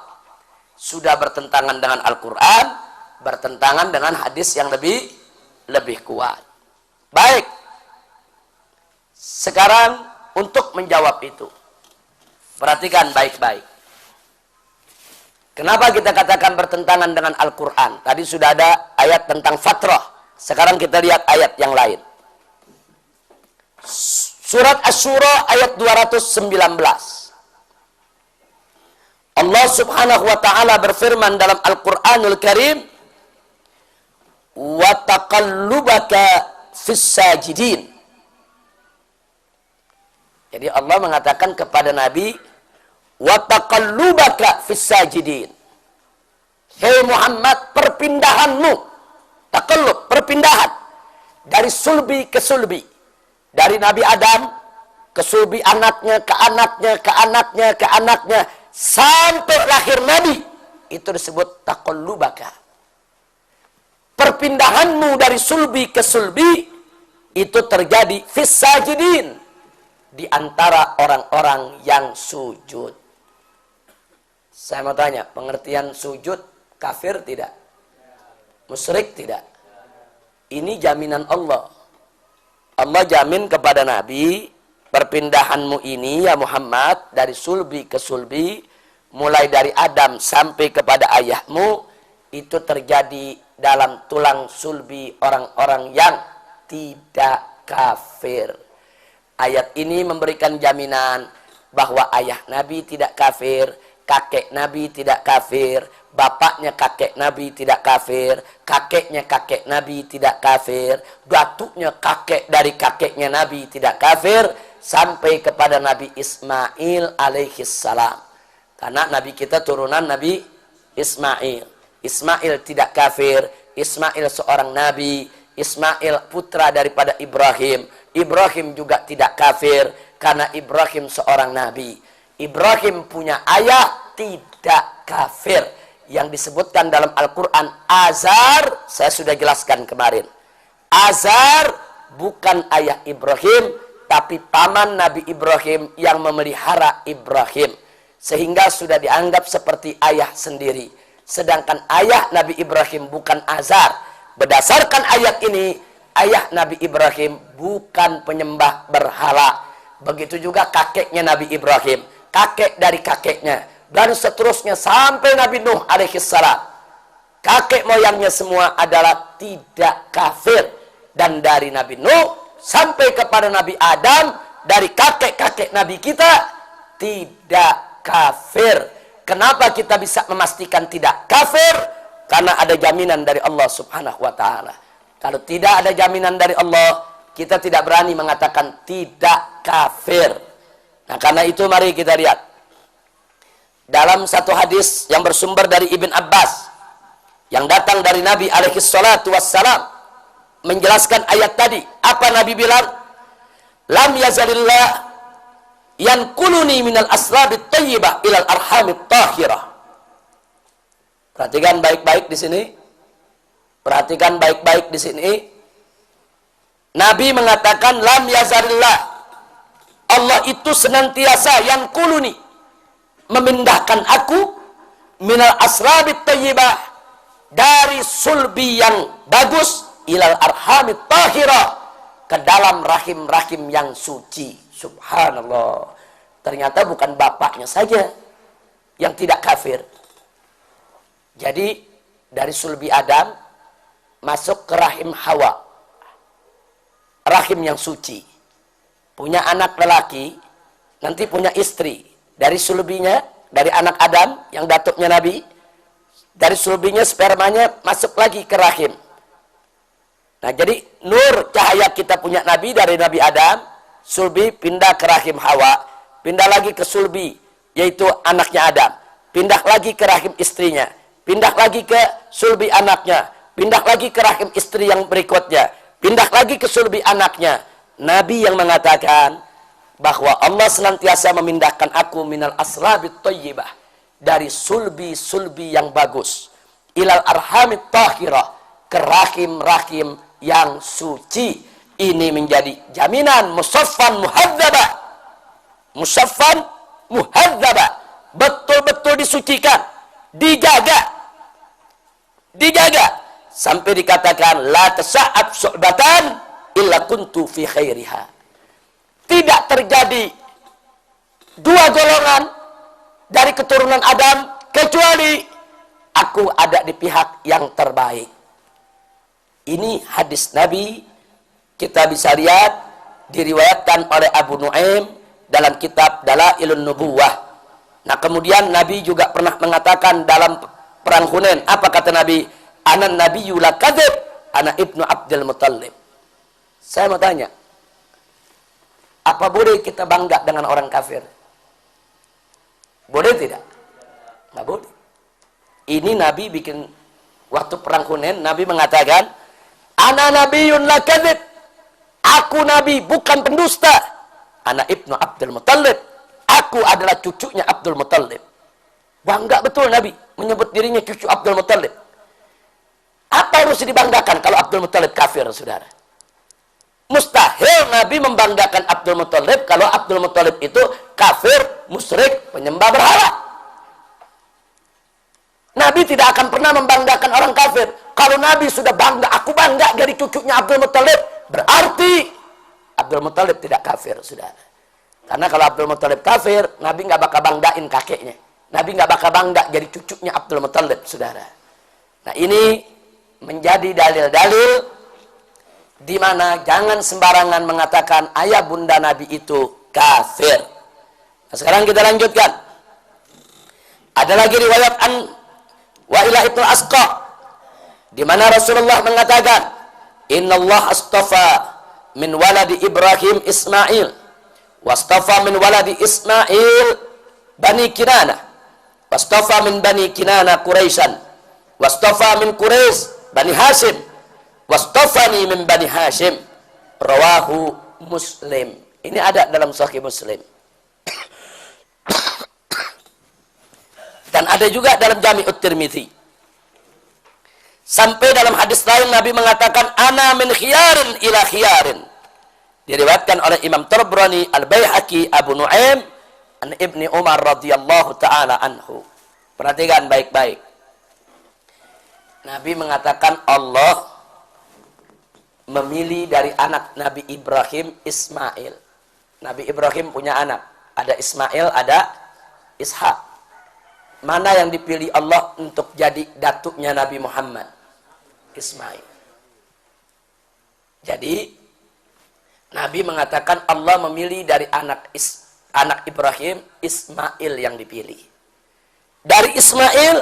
Sudah bertentangan dengan Al-Quran, bertentangan dengan hadis yang lebih kuat. Baik. Sekarang untuk menjawab itu, perhatikan baik-baik. Kenapa kita katakan bertentangan dengan Al-Quran? Tadi sudah ada ayat tentang fatrah. Sekarang kita lihat ayat yang lain. Surat Asy-Syura ayat 219. Allah Subhanahu wa taala berfirman dalam Al-Qur'anul Karim, "Wa taqallubaka fis sajidin." Jadi Allah mengatakan kepada Nabi, "Wa taqallubaka fis sajidin." Hei Muhammad, perpindahanmu, taqallub, perpindahan dari sulbi ke sulbi. Dari Nabi Adam ke sulbi anaknya, ke anaknya, ke anaknya, ke anaknya, sampai lahir Nabi. Itu disebut taqallubaka. Perpindahanmu dari sulbi ke sulbi itu terjadi fis sajidin, di antara orang-orang yang sujud. Saya mau tanya, pengertian sujud kafir tidak? Musyrik tidak? Ini jaminan Allah. Allah jamin kepada Nabi, perpindahanmu ini ya Muhammad dari sulbi ke sulbi, mulai dari Adam sampai kepada ayahmu, itu terjadi dalam tulang sulbi orang-orang yang tidak kafir. Ayat ini memberikan jaminan bahwa ayah Nabi tidak kafir, kakek Nabi tidak kafir, bapaknya kakek Nabi tidak kafir, kakeknya kakek Nabi tidak kafir, datuknya kakek dari kakeknya Nabi tidak kafir, sampai kepada Nabi Ismail alaihissalam. Karena Nabi kita turunan Nabi Ismail. Ismail tidak kafir. Ismail seorang Nabi. Ismail putra daripada Ibrahim. Ibrahim juga tidak kafir. Karena Ibrahim seorang Nabi. Ibrahim punya ayah tidak kafir. Yang disebutkan dalam Al-Quran Azar. Saya sudah jelaskan kemarin. Azar bukan ayah Ibrahim. Tapi paman Nabi Ibrahim yang memelihara Ibrahim. Sehingga sudah dianggap seperti ayah sendiri. Sedangkan ayah Nabi Ibrahim bukan Azar. Berdasarkan ayat ini, ayah Nabi Ibrahim bukan penyembah berhala. Begitu juga kakeknya Nabi Ibrahim. Kakek dari kakeknya. Dan seterusnya sampai Nabi Nuh alaihissalam. Kakek moyangnya semua adalah tidak kafir. Dan dari Nabi Nuh sampai kepada Nabi Adam. Dari kakek-kakek Nabi kita tidak kafir. Kenapa kita bisa memastikan tidak kafir? Karena ada jaminan dari Allah subhanahu wa ta'ala. Kalau tidak ada jaminan dari Allah, kita tidak berani mengatakan tidak kafir. Nah, karena itu mari kita lihat. Dalam satu hadis yang bersumber dari Ibn Abbas, yang datang dari Nabi alaihi salatu wassalam, menjelaskan ayat tadi. Apa Nabi bilang? Lam yazalillah yankuluni minal aslabit tayyibah ilal arhamit tahirah. Perhatikan baik-baik di sini. Perhatikan baik-baik di sini. Nabi mengatakan lam yazarillah. Allah itu senantiasa yankuluni, memindahkan aku minal aslabit tayyibah, dari sulbi yang bagus ilal arhamit tahirah, ke dalam rahim-rahim yang suci. Subhanallah. Ternyata bukan bapaknya saja yang tidak kafir. Jadi dari sulbi Adam masuk ke rahim Hawa. Rahim yang suci. Punya anak lelaki, nanti punya istri. Dari sulbinya, dari anak Adam yang datuknya Nabi, dari sulbinya spermanya masuk lagi ke rahim. Nah, jadi nur cahaya kita punya Nabi dari Nabi Adam, sulbi pindah ke rahim Hawa, pindah lagi ke sulbi, yaitu anaknya Adam, pindah lagi ke rahim istrinya, pindah lagi ke sulbi anaknya, pindah lagi ke rahim istri yang berikutnya, pindah lagi ke sulbi anaknya. Nabi yang mengatakan bahwa Allah senantiasa memindahkan aku minal aslabit thayyibah, dari sulbi-sulbi yang bagus, ilal arhamit tahirah, ke rahim-rahim yang suci. Ini menjadi jaminan musaffan muhadzabah. Musaffan muhadzabah. Betul-betul disucikan. Dijaga. Dijaga. Sampai dikatakan, la tasa'ab su'batan illa kuntu fi khairiha. Tidak terjadi dua golongan dari keturunan Adam, kecuali aku ada di pihak yang terbaik. Ini hadis Nabi. Kita bisa lihat diriwayatkan oleh Abu Nuaim dalam kitab Dalailun Nubuwah. Nah, kemudian Nabi juga pernah mengatakan dalam perang Hunain, apa kata Nabi? Anan nabiyyu la kadzib, ana ibnu Abdul Muttalib. Saya mau tanya, apa boleh kita bangga dengan orang kafir? Boleh tidak? Nggak boleh. Ini Nabi bikin waktu perang Hunain, Nabi mengatakan, ana nabiyyun la kadzib. Aku Nabi, bukan pendusta. Anak ibnu Abdul Muttalib. Aku adalah cucunya Abdul Muttalib. Bangga betul Nabi menyebut dirinya cucu Abdul Muttalib. Apa harus dibanggakan kalau Abdul Muttalib kafir, saudara? Mustahil Nabi membanggakan Abdul Muttalib kalau Abdul Muttalib itu kafir, musyrik, penyembah berhala. Nabi tidak akan pernah membanggakan orang kafir. Kalau Nabi sudah bangga, aku bangga dari cucunya Abdul Muttalib, berarti Abdul Muttalib tidak kafir, saudara. Karena kalau Abdul Muttalib kafir, Nabi nggak bakal banggain kakeknya. Nabi nggak bakal bangga jadi cucunya Abdul Muttalib, saudara. Nah, ini menjadi dalil-dalil di mana jangan sembarangan mengatakan ayah bunda Nabi itu kafir. Nah, sekarang kita lanjutkan. Ada lagi riwayat an Wa'ilah ibn Asqa, di mana Rasulullah mengatakan, Innallaha astafa min waladi Ibrahim Ismail, wastafa min waladi Ismail Bani Kinanah, Wastafa min bani Kinana Quraisyan. Wastafa min Quraisy Bani Hashim. Wastafani min Bani Hashim. Rawahu Muslim. Ini ada dalam Sahih Muslim. Dan ada juga dalam Jami'ut Tirmidzi. Sampai dalam hadis lain Nabi mengatakan ana min khiyarin ila khiyarin. Diriwayatkan oleh Imam Tabrani, Al-Baihaqi, Abu Nuaim, an Ibni Umar radhiyallahu taala anhu. Perhatikan baik-baik. Nabi mengatakan Allah memilih dari anak Nabi Ibrahim Ismail. Nabi Ibrahim punya anak, ada Ismail, ada Ishak. Mana yang dipilih Allah untuk jadi datuknya Nabi Muhammad? Ismail. Jadi Nabi mengatakan Allah memilih dari anak Ibrahim Ismail yang dipilih. Dari Ismail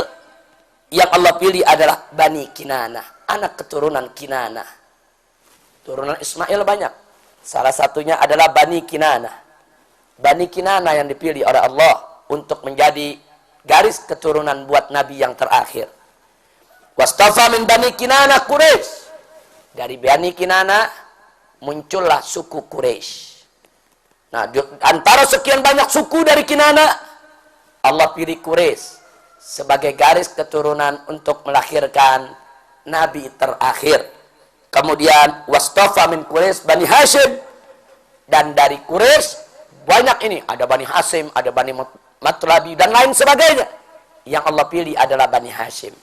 yang Allah pilih adalah Bani Kinanah, anak keturunan Kinanah. Turunan Ismail banyak. Salah satunya adalah Bani Kinanah. Bani Kinanah yang dipilih oleh Allah untuk menjadi garis keturunan buat Nabi yang terakhir. Wastafa min Bani Kinanah Quraisy. Dari Bani Kinanah muncullah suku Quraisy. Nah, antara sekian banyak suku dari Kinanah, Allah pilih Quraisy sebagai garis keturunan untuk melahirkan Nabi terakhir. Kemudian wastafa min Quraisy Bani Hashim. Dan dari Quraisy banyak ini, ada Bani Hashim, ada Bani Matlabi dan lain sebagainya. Yang Allah pilih adalah Bani Hashim.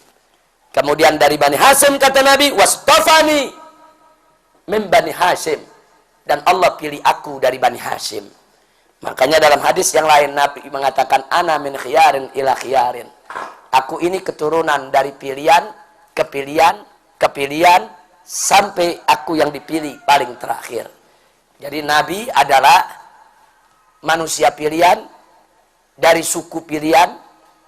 Kemudian dari Bani Hashim kata Nabi, wastafani min Bani Hashim. Dan Allah pilih aku dari Bani Hashim. Makanya dalam hadis yang lain Nabi mengatakan ana min khiyarin ila khiyarin. Aku ini keturunan dari pilihan ke pilihan ke pilihan sampai aku yang dipilih paling terakhir. Jadi Nabi adalah manusia pilihan, dari suku pilihan,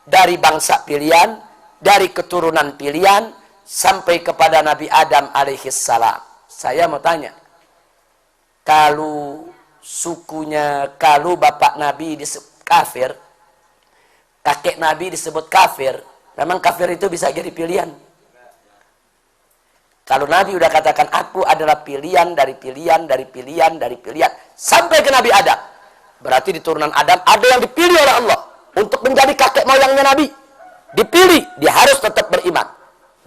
dari bangsa pilihan, dari keturunan pilihan, sampai kepada Nabi Adam alaihissalam. Saya mau tanya, kalau sukunya, kalau bapak Nabi disebut kafir, kakek Nabi disebut kafir, memang kafir itu bisa jadi pilihan? Kalau Nabi udah katakan, aku adalah pilihan, dari pilihan, dari pilihan, dari pilihan, sampai ke Nabi Adam, berarti di turunan Adam ada yang dipilih oleh Allah untuk menjadi kakek moyangnya Nabi. Dipilih, dia harus tetap beriman.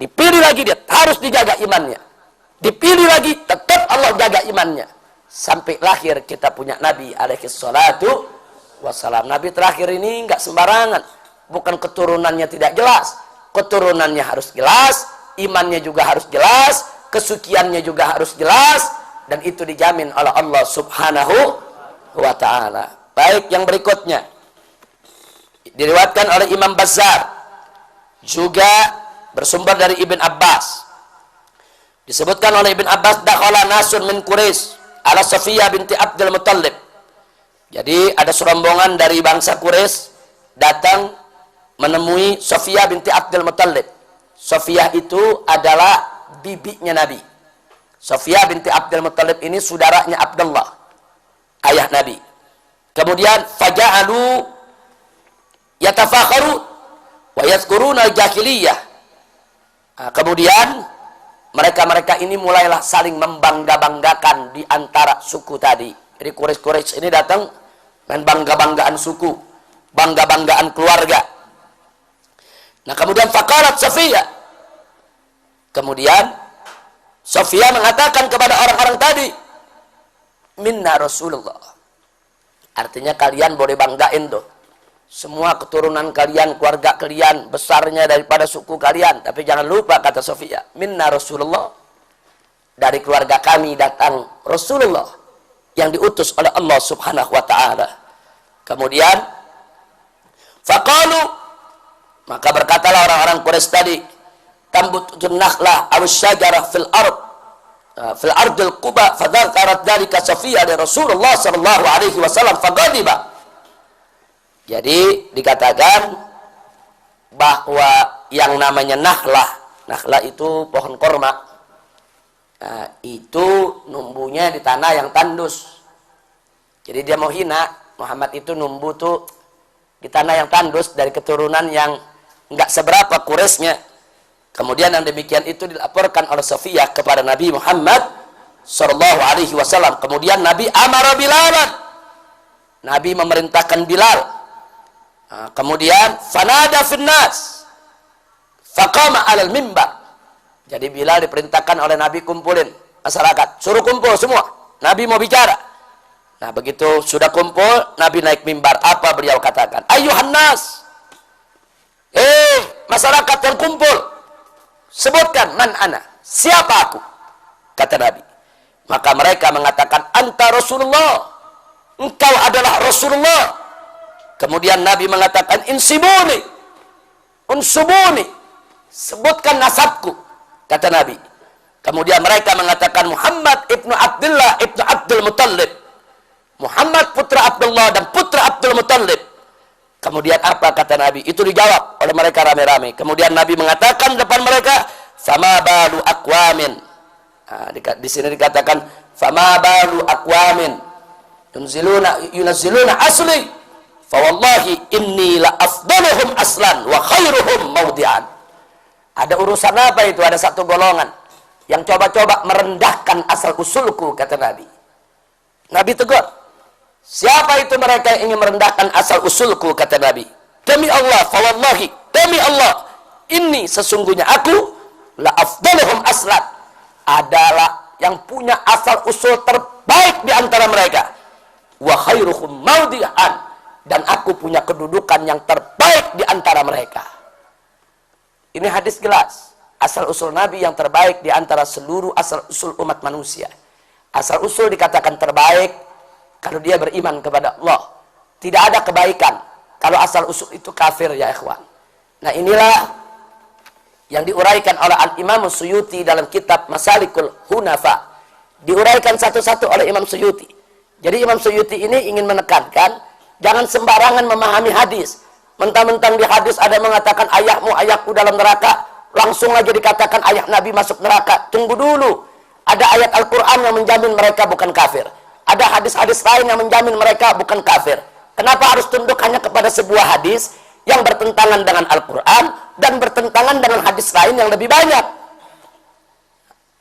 Dipilih lagi, dia harus dijaga imannya. Dipilih lagi, tetap Allah jaga imannya. Sampai lahir kita punya Nabi alaihissalatu wassalam. Nabi terakhir ini enggak sembarangan. Bukan keturunannya tidak jelas. Keturunannya harus jelas, imannya juga harus jelas, kesuciannya juga harus jelas. Dan itu dijamin oleh Allah subhanahu wa ta'ala. Baik, yang berikutnya diriwayatkan oleh Imam Bazzar, juga bersumber dari Ibn Abbas. Disebutkan oleh Ibn Abbas, dakhala nasun min Quraisy ala Safiyah binti Abdul Muttalib. Jadi ada serombongan dari bangsa Quraisy datang menemui Safiyah binti Abdul Muttalib. Safiyah itu adalah bibinya Nabi. Safiyah binti Abdul Muttalib ini saudaranya Abdullah, ayah Nabi. Kemudian faja'alu yatafakharu wa yadhkuruna al-jahiliyah. Kemudian mereka-mereka ini mulailah saling membangga-banggakan di antara suku tadi. Jadi Quraisy ini datang dengan bangga-banggaan suku, bangga-banggaan keluarga. Nah, kemudian faqalat Safiyah. Kemudian Safiyah mengatakan kepada orang-orang tadi, minna Rasulullah. Artinya kalian boleh banggain tuh. Semua keturunan kalian, keluarga kalian, besarnya daripada suku kalian. Tapi jangan lupa, kata Sofia, minna Rasulullah. Dari keluarga kami datang Rasulullah yang diutus oleh Allah subhanahu wa ta'ala. Kemudian, faqalu, maka berkatalah orang-orang Quraisy tadi, tambutun nakhlah aw syajarah fil ard, fil ardil quba, fadzakarat dzalika Sofia li Rasulullah sallallahu alaihi wasallam faqadiba. Jadi dikatakan bahwa yang namanya nakhlah itu pohon korma, nah, itu numbuhnya di tanah yang tandus. Jadi dia mau hina, Muhammad itu numbuh tuh di tanah yang tandus dari keturunan yang nggak seberapa Quraisynya. Kemudian yang demikian itu dilaporkan oleh Safiyah kepada Nabi Muhammad sallallahu alaihi wasallam. Kemudian Nabi amara Bilalan. Nabi memerintahkan Bilal. Nah, kemudian fanada finnas. Faqama 'alal mimbar. Jadi Bilal diperintahkan oleh Nabi kumpulin masyarakat, suruh kumpul semua. Nabi mau bicara. Nah, begitu sudah kumpul, Nabi naik mimbar. Apa beliau katakan? Ayuhan nas. Masyarakat yang kumpul, sebutkan man ana, siapa aku? Kata Nabi. Maka mereka mengatakan, anta Rasulullah. Engkau adalah Rasulullah. Kemudian Nabi mengatakan, insibuni. Unsubuni. Sebutkan nasabku. Kata Nabi. Kemudian mereka mengatakan, Muhammad ibnu Abdullah ibnu Abdul Muttalib. Muhammad putra Abdullah dan putra Abdul Muttalib. Kemudian apa kata Nabi? Itu dijawab oleh mereka rame-rame. Kemudian Nabi mengatakan depan mereka, fama balu aqwamin. Nah, di sini dikatakan, fama balu aqwamin yunazziluna asli. Fa wallahi inni la afdaluhum aslan wa khairuhum mawdi'an. Ada urusan apa itu? Ada satu golongan yang coba-coba merendahkan asal usulku, kata Nabi. Nabi tegur. Siapa itu mereka yang ingin merendahkan asal usulku, kata Nabi. Demi Allah, fa wallahi, demi Allah, ini sesungguhnya aku la afdaluhum aslan, adalah yang punya asal usul terbaik di antara mereka. Wa khairuhum mawdi'an, dan aku punya kedudukan yang terbaik di antara mereka. Ini hadis jelas. Asal usul Nabi yang terbaik di antara seluruh asal usul umat manusia. Asal usul dikatakan terbaik kalau dia beriman kepada Allah. Tidak ada kebaikan kalau asal usul itu kafir, ya ikhwan. Nah, inilah yang diuraikan oleh Al-Imam Suyuti dalam kitab Masalikul Hunafa. Diuraikan satu-satu oleh Imam Suyuti. Jadi Imam Suyuti ini ingin menekankan, jangan sembarangan memahami hadis. Mentang-mentang di hadis ada yang mengatakan ayahku dalam neraka, langsung aja dikatakan ayah Nabi masuk neraka. Tunggu dulu. Ada ayat Al-Quran yang menjamin mereka bukan kafir. Ada hadis-hadis lain yang menjamin mereka bukan kafir. Kenapa harus tunduk hanya kepada sebuah hadis yang bertentangan dengan Al-Quran dan bertentangan dengan hadis lain yang lebih banyak?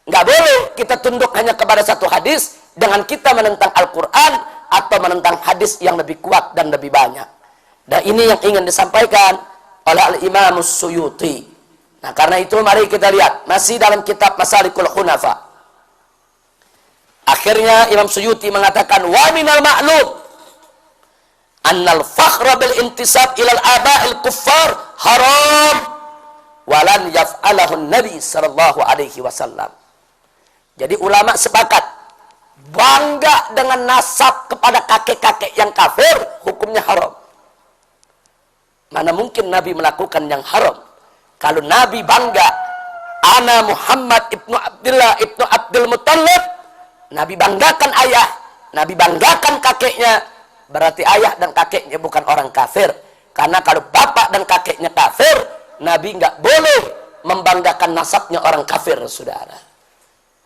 Nggak boleh kita tunduk hanya kepada satu hadis dengan kita menentang Al-Quran atau menentang hadis yang lebih kuat dan lebih banyak. Dan ini yang ingin disampaikan oleh Al-Imam Suyuti. Nah, karena itu mari kita lihat masih dalam kitab Masalikul Hunafa. Akhirnya Imam Suyuti mengatakan, wa minal ma'lum annal fakhra bil intisab ilal aba'il kuffar haram walan yaf'alahu Nabi sallallahu alaihi wasallam. Jadi ulama sepakat bangga dengan nasab kepada kakek-kakek yang kafir hukumnya haram. Mana mungkin Nabi melakukan yang haram? Kalau Nabi bangga, ana Muhammad ibnu Abdullah ibnu Abdul Muttalib, Nabi banggakan ayah, Nabi banggakan kakeknya, berarti ayah dan kakeknya bukan orang kafir. Karena kalau bapak dan kakeknya kafir, Nabi nggak boleh membanggakan nasabnya orang kafir, saudara.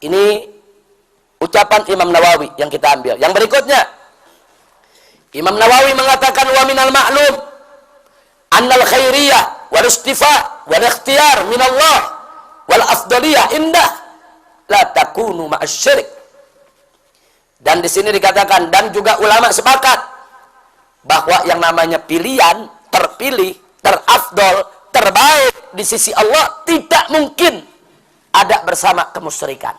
Ini ucapan Imam Nawawi yang kita ambil. Yang berikutnya, Imam Nawawi mengatakan, wa minal ma'lum annal khairiyah wal istifa wal ikhtiyar minallah wal afdaliyah indah la takunu ma'asyirik. Dan di sini dikatakan, dan juga ulama sepakat bahwa yang namanya pilihan, terpilih, terafdol, terbaik di sisi Allah tidak mungkin ada bersama kemusyrikan.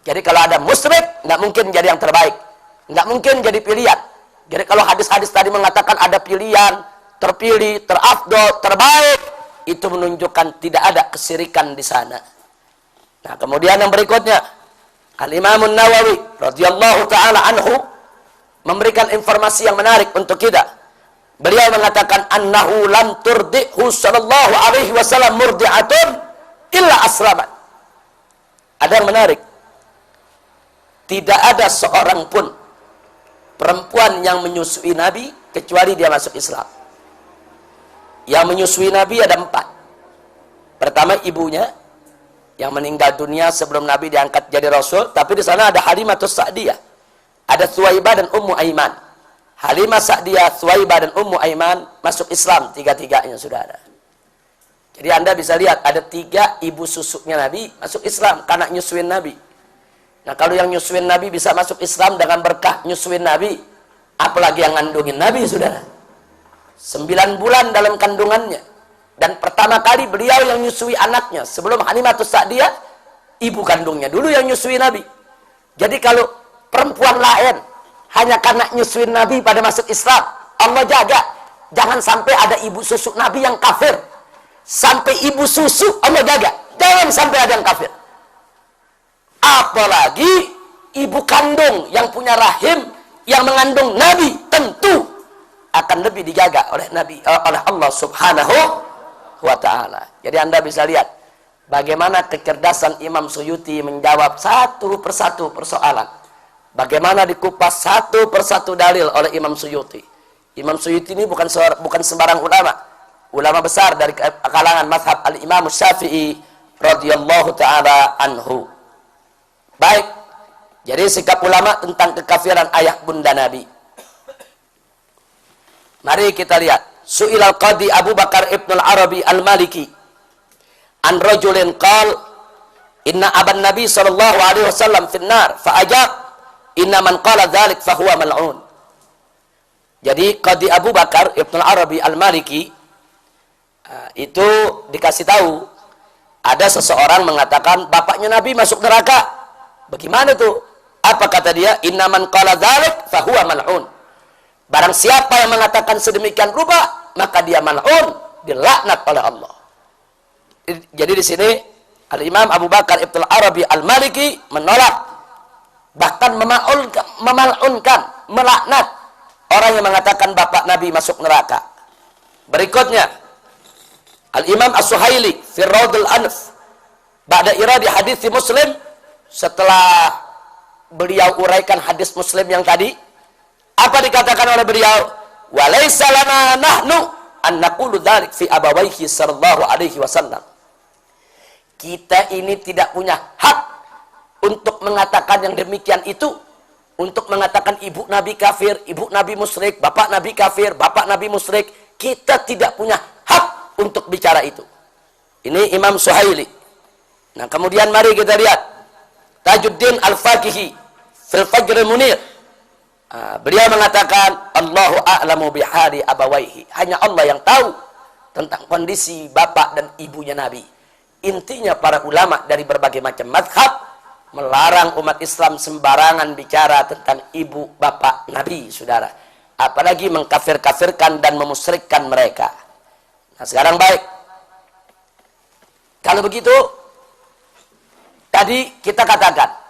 Jadi kalau ada musyrik, nggak mungkin jadi yang terbaik, nggak mungkin jadi pilihan. Jadi kalau hadis-hadis tadi mengatakan ada pilihan, terpilih, terafdol, terbaik, itu menunjukkan tidak ada kesyirikan di sana. Nah, kemudian yang berikutnya, Al-Imam Nawawi radhiyallahu taala anhu memberikan informasi yang menarik untuk kita. Beliau mengatakan, annahu lam turdihu sallallahu alaihi wasallam murdi'atun illa aslamat. Ada yang menarik. Tidak ada seorang pun perempuan yang menyusui Nabi kecuali dia masuk Islam. Yang menyusui Nabi ada 4. Pertama, ibunya yang meninggal dunia sebelum Nabi diangkat jadi Rasul. Tapi di sana ada Halimatus Sa'diyah, ada Thuwaibah dan Ummu Aiman. Halimah Sa'diyah, Thuwaibah, dan Ummu Aiman masuk Islam tiga-tiganya, saudara. Jadi Anda bisa lihat ada 3 ibu susuknya Nabi masuk Islam karena nyusuin Nabi. Nah, kalau yang nyusuin Nabi bisa masuk Islam dengan berkah nyusuin Nabi, apalagi yang ngandungin Nabi, saudara. 9 bulan dalam kandungannya. Dan pertama kali beliau yang nyusui anaknya. Sebelum Halimah Sa'diyah, ibu kandungnya dulu yang nyusui Nabi. Jadi kalau perempuan lain hanya karena nyusuin Nabi pada masuk Islam, Allah jaga. Jangan sampai ada ibu susuk Nabi yang kafir. Sampai ibu susu Allah jaga. Jangan sampai ada yang kafir. Apalagi ibu kandung yang punya rahim yang mengandung Nabi, tentu akan lebih dijaga oleh Nabi, oleh Allah Subhanahu wa ta'ala. Jadi Anda bisa lihat bagaimana kecerdasan Imam Suyuti menjawab satu persatu persoalan. Bagaimana dikupas satu persatu dalil oleh Imam Suyuti. Imam Suyuti ini bukan sembarang ulama besar dari kalangan mazhab al-Imam Syafi'i radhiyallahu ta'ala anhu. Baik, jadi sikap ulama tentang kekafiran ayah bunda Nabi. Mari kita lihat. Su'ilal Qadi Abu Bakar Ibn al-Arabi al-Maliki an rajulin qal inna aban Nabi sallallahu alaihi wasallam finnar fa'ajab inna man qala dhalik fahuwa mal'un. Jadi Qadi Abu Bakar Ibn al-Arabi al-Maliki itu dikasih tahu ada seseorang mengatakan bapaknya Nabi masuk neraka. Bagaimana tuh? Apa kata dia? Inna man qala dzalik fahuwa mal'un. Barang siapa yang mengatakan sedemikian rupa, maka dia mal'un, dilaknat oleh Allah. Jadi di sini Al-Imam Abu Bakar Ibn al-Arabi al-Maliki menolak, bahkan memal'unkan, melaknat orang yang mengatakan bapak Nabi masuk neraka. Berikutnya Al-Imam As-Suhaili fi Raudul Anf ba'da iradi hadis Muslim, setelah beliau uraikan hadis Muslim yang tadi, apa dikatakan oleh beliau? Wa laisa lana nahnu an naqulu dzalik fi abawaihi sallallahu alaihi wasallam. Kita ini tidak punya hak untuk mengatakan yang demikian itu, untuk mengatakan ibu Nabi kafir, ibu Nabi musyrik, bapak Nabi kafir, bapak Nabi musyrik. Kita tidak punya hak untuk bicara itu. Ini Imam Suhaili. Nah, kemudian mari kita lihat Tajuddin Al-Faqihi fil Fajr Munir. Beliau mengatakan Allahu a'lamu bihali abawaihi. Hanya Allah yang tahu tentang kondisi bapak dan ibunya Nabi. Intinya para ulama dari berbagai macam mazhab melarang umat Islam sembarangan bicara tentang ibu bapak Nabi, saudara. Apalagi mengkafir-kafirkan dan memusyrikkan mereka. Nah, sekarang baik. Kalau begitu, tadi kita katakan,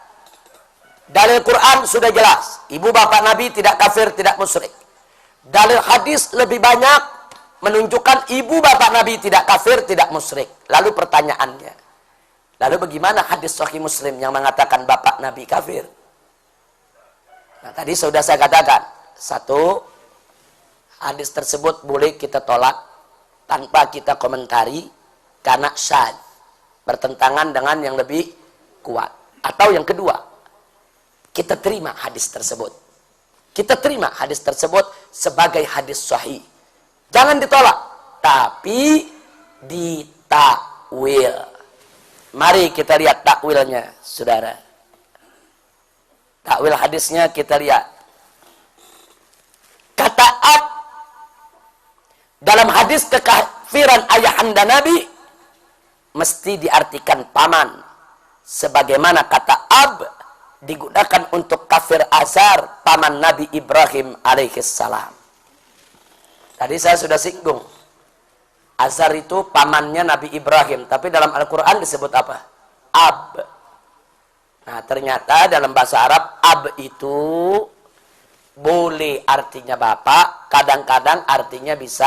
dalil Quran sudah jelas. Ibu bapak Nabi tidak kafir, tidak musyrik. Dalil hadis lebih banyak menunjukkan ibu bapak Nabi tidak kafir, tidak musyrik. Lalu pertanyaannya, lalu bagaimana hadis Sahih Muslim yang mengatakan bapak Nabi kafir? Nah, tadi sudah saya katakan, satu, hadis tersebut boleh kita tolak tanpa kita komentari karena syadz, bertentangan dengan yang lebih kuat. Atau yang kedua, kita terima hadis tersebut. Kita terima hadis tersebut sebagai hadis sahih. Jangan ditolak, tapi ditakwil. Mari kita lihat takwilnya, saudara. Takwil hadisnya kita lihat. Kata ab dalam hadis kekafiran ayahanda Nabi mesti diartikan paman. Sebagaimana kata ab digunakan untuk kafir Azar, paman Nabi Ibrahim alaihissalam. Tadi saya sudah singgung. Azar itu pamannya Nabi Ibrahim. Tapi dalam Al-Quran disebut apa? Ab. Nah, ternyata dalam bahasa Arab, ab itu boleh artinya bapak, kadang-kadang artinya bisa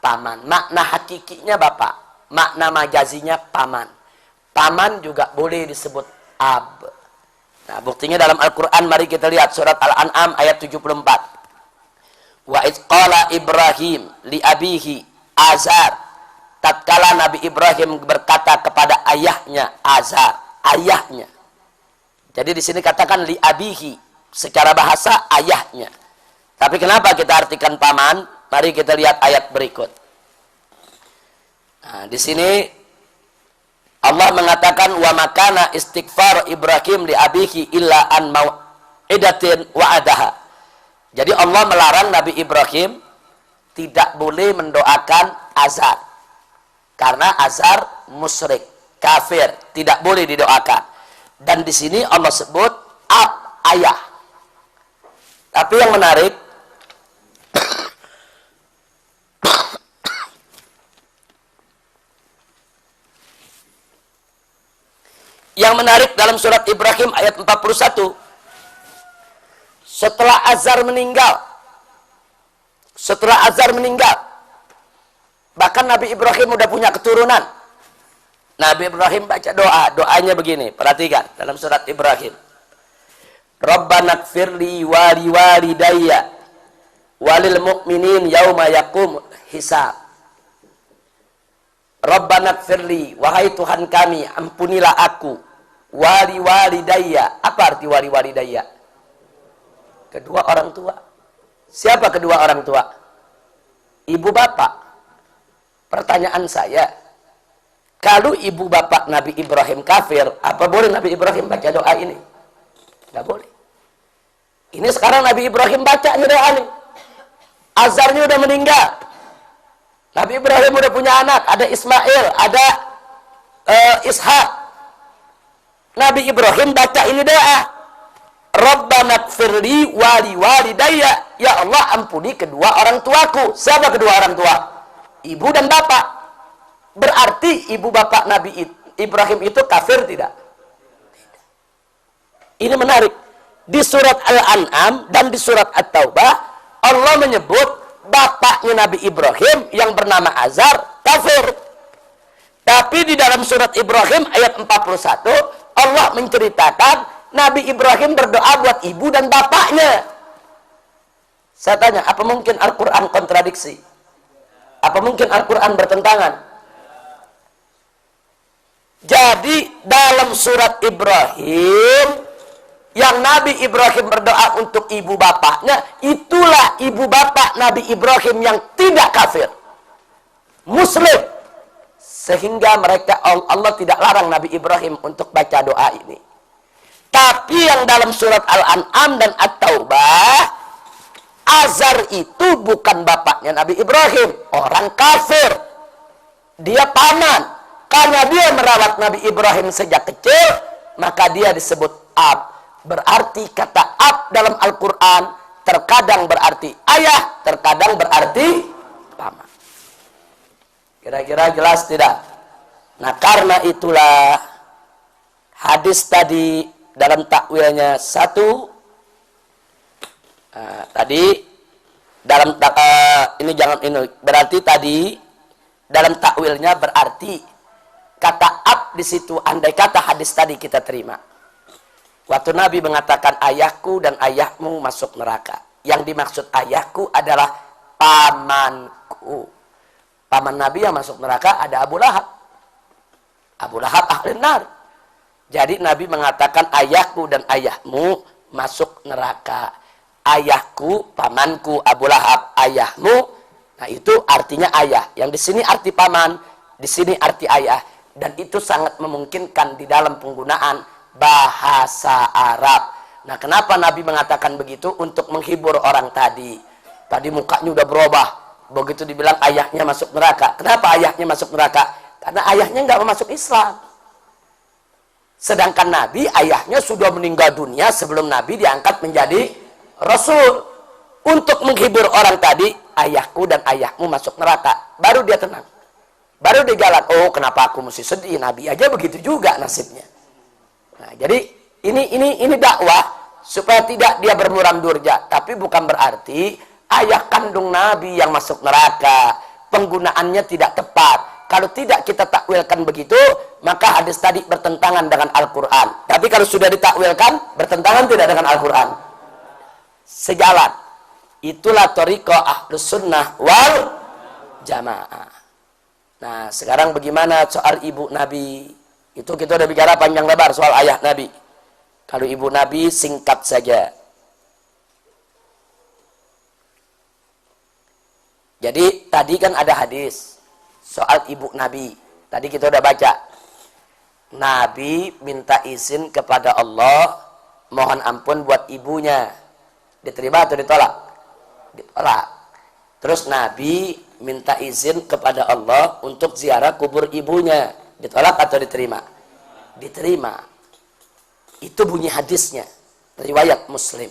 paman. Makna hakikinya bapak, makna majazinya paman. Paman juga boleh disebut ab. Nah, buktinya dalam Al-Quran, mari kita lihat surat Al-An'am ayat 74. Wa idh qala Ibrahim li abihi Azar. Tatkala Nabi Ibrahim berkata kepada ayahnya Azar, ayahnya. Jadi di sini katakan li abihi, secara bahasa ayahnya. Tapi kenapa kita artikan paman? Mari kita lihat ayat berikut. Nah, di sini Allah mengatakan wa makana istighfar Ibrahim li abihi illa an mau'idatin wa'adaha. Jadi Allah melarang Nabi Ibrahim tidak boleh mendoakan Azar. Karena Azar musyrik, kafir, tidak boleh didoakan. Dan di sini Allah sebut ab, ayah. Tapi yang menarik, dalam surat Ibrahim ayat 41, setelah Azar meninggal, bahkan Nabi Ibrahim udah punya keturunan. Nabi Ibrahim baca doanya begini, perhatikan dalam surat Ibrahim. Rabbana gfirli wali walidayya walil mu'minin yauma yaqum hisab. Rabbana gfirli, wahai Tuhan kami, ampunilah aku. Wali walidayya, apa arti wali walidayya? Kedua orang tua. Siapa kedua orang tua? Ibu bapak. Pertanyaan saya, kalau ibu bapak Nabi Ibrahim kafir, apa boleh Nabi Ibrahim baca doa ini? Tidak boleh. Ini sekarang Nabi Ibrahim baca ini doa ini. Azarnya udah meninggal. Nabi Ibrahim udah punya anak, ada Ismail, ada Ishak. Nabi Ibrahim baca ini doa. Rabbana gfirli wali walidayya. Ya Allah, ampuni kedua orang tuaku. Siapa kedua orang tua? Ibu dan bapak. Berarti ibu bapak Nabi Ibrahim itu kafir tidak? Ini menarik. Di surat Al-An'am dan di surat At-Taubah, Allah menyebut bapaknya Nabi Ibrahim yang bernama Azar kafir. Tapi di dalam surat Ibrahim ayat 41, Allah menceritakan Nabi Ibrahim berdoa buat ibu dan bapaknya. Saya tanya, apa mungkin Al-Quran kontradiksi? Apa mungkin Al-Quran bertentangan? Jadi dalam surat Ibrahim, yang Nabi Ibrahim berdoa untuk ibu bapaknya, itulah ibu bapak Nabi Ibrahim yang tidak kafir, Muslim. Sehingga mereka, Allah tidak larang Nabi Ibrahim untuk baca doa ini. Tapi yang dalam surat Al-An'am dan At-Taubah, Azar itu bukan bapaknya Nabi Ibrahim, orang kafir. Dia paman. Karena dia merawat Nabi Ibrahim sejak kecil, maka dia disebut ab. Berarti kata ab dalam Al-Quran terkadang berarti ayah, terkadang berarti paman. Kira-kira jelas tidak? Nah, karena itulah hadis tadi dalam takwilnya satu, tadi dalam ini jangan ini berarti tadi dalam takwilnya berarti kata ab di situ, andai kata hadis tadi kita terima. Waktu Nabi mengatakan ayahku dan ayahmu masuk neraka, yang dimaksud ayahku adalah pamanku. Paman Nabi yang masuk neraka ada Abu Lahab. Abu Lahab ahli nar. Jadi Nabi mengatakan ayahku dan ayahmu masuk neraka. Ayahku, pamanku Abu Lahab, ayahmu. Nah, itu artinya ayah. Yang di sini arti paman, di sini arti ayah. Dan itu sangat memungkinkan di dalam penggunaan bahasa Arab. Nah, kenapa Nabi mengatakan begitu? Untuk menghibur orang tadi. Tadi mukanya udah berubah. Begitu dibilang ayahnya masuk neraka. Kenapa ayahnya masuk neraka? Karena ayahnya nggak masuk Islam. Sedangkan Nabi, ayahnya sudah meninggal dunia sebelum Nabi diangkat menjadi Rasul. Untuk menghibur orang tadi, ayahku dan ayahmu masuk neraka. Baru dia tenang. Baru dia jalan. Oh, kenapa aku mesti sedih? Nabi aja begitu juga nasibnya. Nah, jadi ini dakwah supaya tidak dia bermuram durja. Tapi bukan berarti ayah kandung Nabi yang masuk neraka. Penggunaannya tidak tepat. Kalau tidak kita takwilkan begitu, maka hadis tadi bertentangan dengan Al-Quran. Tapi kalau sudah ditakwilkan, bertentangan tidak dengan Al-Quran. Sejalan. Itulah thariqah Ahlus Sunnah wal Jamaah. Nah, sekarang bagaimana soal ibu Nabi? Itu kita udah bicara panjang lebar soal ayah Nabi. Kalau ibu Nabi singkat saja. Jadi tadi kan ada hadis soal ibu Nabi. Tadi kita udah baca. Nabi minta izin kepada Allah, mohon ampun buat ibunya. Diterima atau ditolak? Ditolak. Terus Nabi minta izin kepada Allah untuk ziarah kubur ibunya. Ditolak atau diterima? Diterima. Itu bunyi hadisnya. Riwayat Muslim.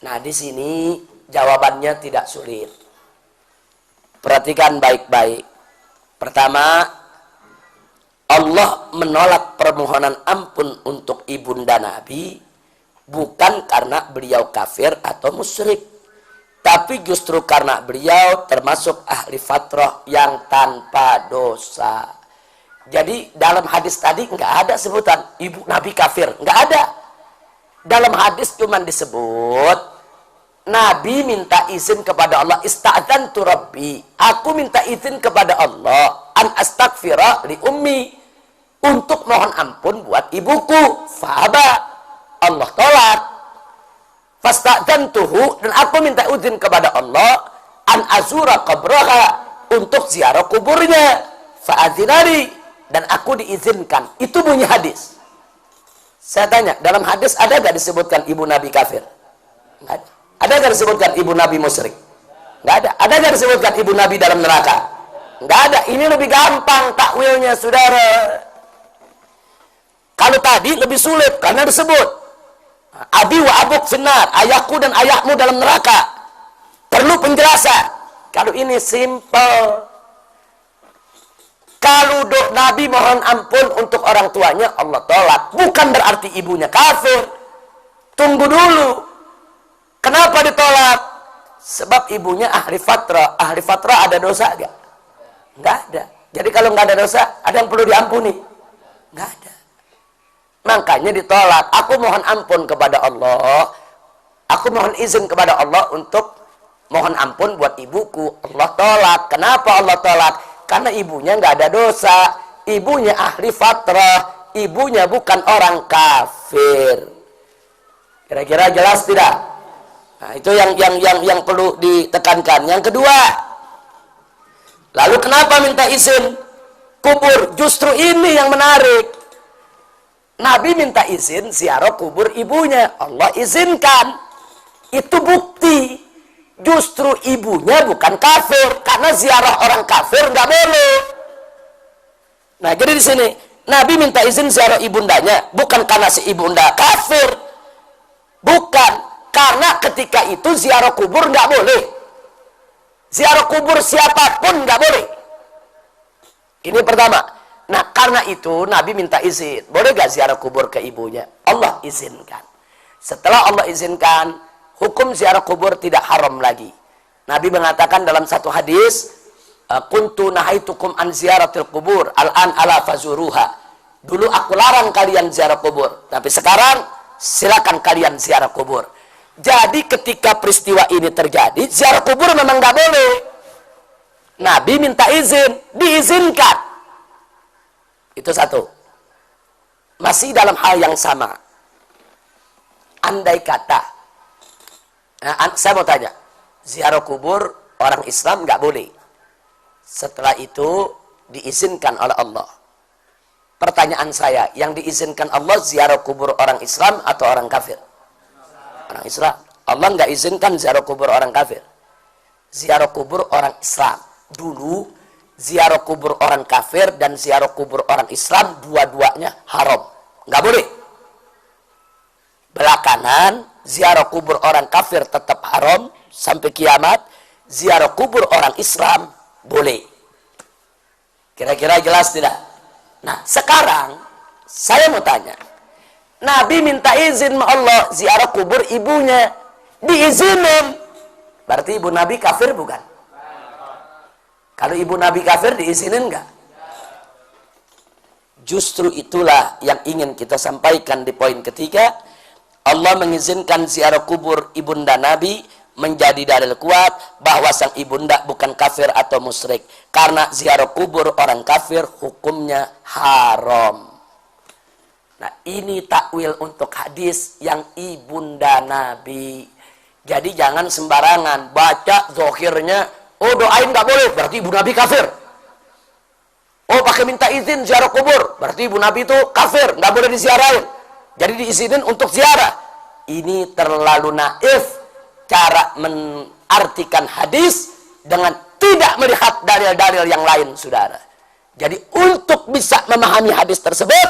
Nah, di sini jawabannya tidak sulit. Perhatikan baik-baik. Pertama, Allah menolak permohonan ampun untuk ibunda Nabi bukan karena beliau kafir atau musyrik, tapi justru karena beliau termasuk ahli fatrah yang tanpa dosa. Jadi dalam hadis tadi nggak ada sebutan ibu Nabi kafir, nggak ada. Dalam hadis cuma disebut Nabi minta izin kepada Allah, ista'dzantu rabbi, aku minta izin kepada Allah an astaghfira li ummi, untuk mohon ampun buat ibuku. Fa'aba, Allah tolak. Fasta'dzantuhu, dan aku minta izin kepada Allah an azura qabraha, untuk ziarah kuburnya. Fa'adzinari, dan aku diizinkan. Itu bunyi hadis. Saya tanya, dalam hadis ada gak disebutkan ibu Nabi kafir? Nggak ada. Ada gak disebutkan ibu Nabi musyrik? Nggak ada. Ada gak disebutkan ibu Nabi dalam neraka? Nggak ada. Ini lebih gampang takwilnya, saudara. Kalau tadi lebih sulit karena disebut abi wa abuk finnar, ayahku dan ayahmu dalam neraka. Perlu penjelasan. Kalau ini simple. Kalau Nabi mohon ampun untuk orang tuanya, Allah tolak. Bukan berarti ibunya kafir. Tunggu dulu. Kenapa ditolak? Sebab ibunya ahli fatrah. Ahli fatrah ada dosa gak? Nggak ada. Jadi kalau nggak ada dosa, ada yang perlu diampuni? Nggak ada. Makanya ditolak. Aku mohon ampun kepada Allah. Aku mohon izin kepada Allah untuk mohon ampun buat ibuku. Allah tolak. Kenapa Allah tolak? Karena ibunya nggak ada dosa. Ibunya ahli fatrah. Ibunya bukan orang kafir. Kira-kira jelas tidak? Nah, itu yang perlu ditekankan. Yang kedua, lalu kenapa minta izin kubur? Justru ini yang menarik. Nabi minta izin ziarah kubur ibunya. Allah izinkan. Itu bukti. Justru ibunya bukan kafir. Karena ziarah orang kafir nggak boleh. Nah, jadi di sini Nabi minta izin ziarah ibundanya bukan karena si ibunda kafir. Bukan. Karena ketika itu ziarah kubur nggak boleh. Ziarah kubur siapapun nggak boleh. Ini pertama. Nah, karena itu Nabi minta izin. Boleh nggak ziarah kubur ke ibunya? Allah izinkan. Setelah Allah izinkan, hukum ziarah kubur tidak haram lagi. Nabi mengatakan dalam satu hadis, kuntu nahaitukum an ziyaratil kubur, al-an ala fazuruha. Dulu aku larang kalian ziarah kubur, tapi sekarang silakan kalian ziarah kubur. Jadi ketika peristiwa ini terjadi, ziarah kubur memang nggak boleh. Nabi minta izin, diizinkan. Itu satu. Masih dalam hal yang sama. Andai kata, saya mau tanya, ziarah kubur orang Islam nggak boleh. Setelah itu diizinkan oleh Allah. Pertanyaan saya, yang diizinkan Allah ziarah kubur orang Islam atau orang kafir? Orang Islam. Allah nggak izinkan ziarah kubur orang kafir. Ziarah kubur orang Islam. Dulu ziarah kubur orang kafir dan ziarah kubur orang Islam dua-duanya haram. Nggak boleh. Belakangan ziarah kubur orang kafir tetap haram sampai kiamat. Ziarah kubur orang Islam boleh. Kira-kira jelas tidak? Nah, sekarang saya mau tanya. Nabi minta izin sama Allah ziarah kubur ibunya. Diizinin. Berarti ibu Nabi kafir bukan? Kalau ibu Nabi kafir diizinin enggak? Justru itulah yang ingin kita sampaikan di poin ketiga. Allah mengizinkan ziarah kubur ibunda Nabi menjadi dalil kuat bahwa sang ibunda bukan kafir atau musyrik. Karena ziarah kubur orang kafir hukumnya haram. Nah, ini takwil untuk hadis yang ibunda Nabi. Jadi jangan sembarangan baca zahirnya, Oh, doain nggak boleh, berarti ibu Nabi kafir. Oh, pakai minta izin ziarah kubur, berarti ibu Nabi itu kafir, nggak boleh diziarahin. Jadi diizinin untuk ziarah. Ini terlalu naif cara mengartikan hadis dengan tidak melihat dalil-dalil yang lain, saudara. Jadi untuk bisa memahami hadis tersebut,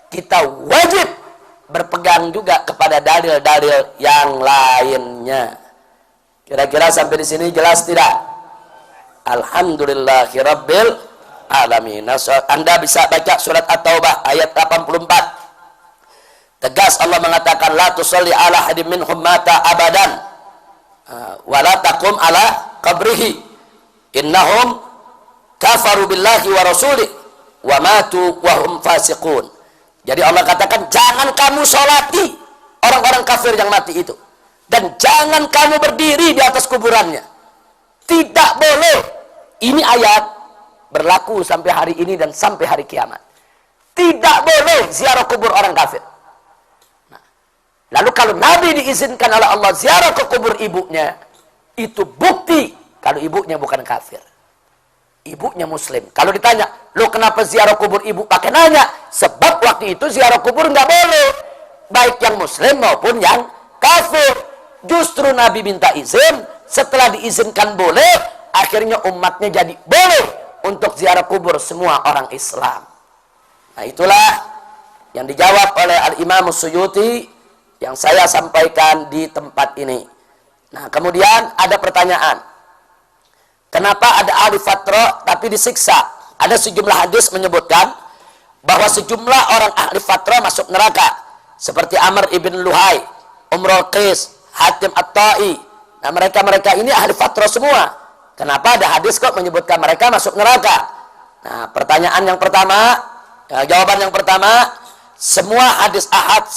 kita wajib berpegang juga kepada dalil-dalil yang lainnya. Kira-kira sampai di sini jelas tidak? Alhamdulillahirabbil alamin. Anda bisa baca surat At-Taubah ayat 84. Tegas Allah mengatakan, la tusalli ala hadim minhum mata abadan wa la taqum ala qabrihi innahum kafaru billahi wa rasulih wa matu wa hum fasiqun. Jadi Allah katakan, jangan kamu sholati orang-orang kafir yang mati itu, dan jangan kamu berdiri di atas kuburannya. Tidak boleh. Ini ayat berlaku sampai hari ini dan sampai hari kiamat. Tidak boleh ziarah kubur orang kafir. Lalu kalau Nabi diizinkan oleh Allah ziarah ke kubur ibunya, itu bukti kalau ibunya bukan kafir. Ibunya muslim. Kalau ditanya, lo kenapa ziarah kubur ibu? Pakai nanya. Sebab waktu itu ziarah kubur nggak boleh. Baik yang muslim maupun yang kafir. Justru Nabi minta izin, setelah diizinkan boleh, akhirnya umatnya jadi boleh untuk ziarah kubur semua orang Islam. Nah itulah yang dijawab oleh Al-Imam Suyuti yang saya sampaikan di tempat ini. Nah, kemudian ada pertanyaan. Kenapa ada ahli fatra tapi disiksa? Ada sejumlah hadis menyebutkan bahwa sejumlah orang ahli fatra masuk neraka. Seperti Amr ibn Luhai, Umrul Qis, Hatim At-Ta'i. Nah, mereka-mereka ini ahli fatra semua. Kenapa ada hadis kok menyebutkan mereka masuk neraka? Nah, pertanyaan yang pertama, jawaban yang pertama, semua hadis ahad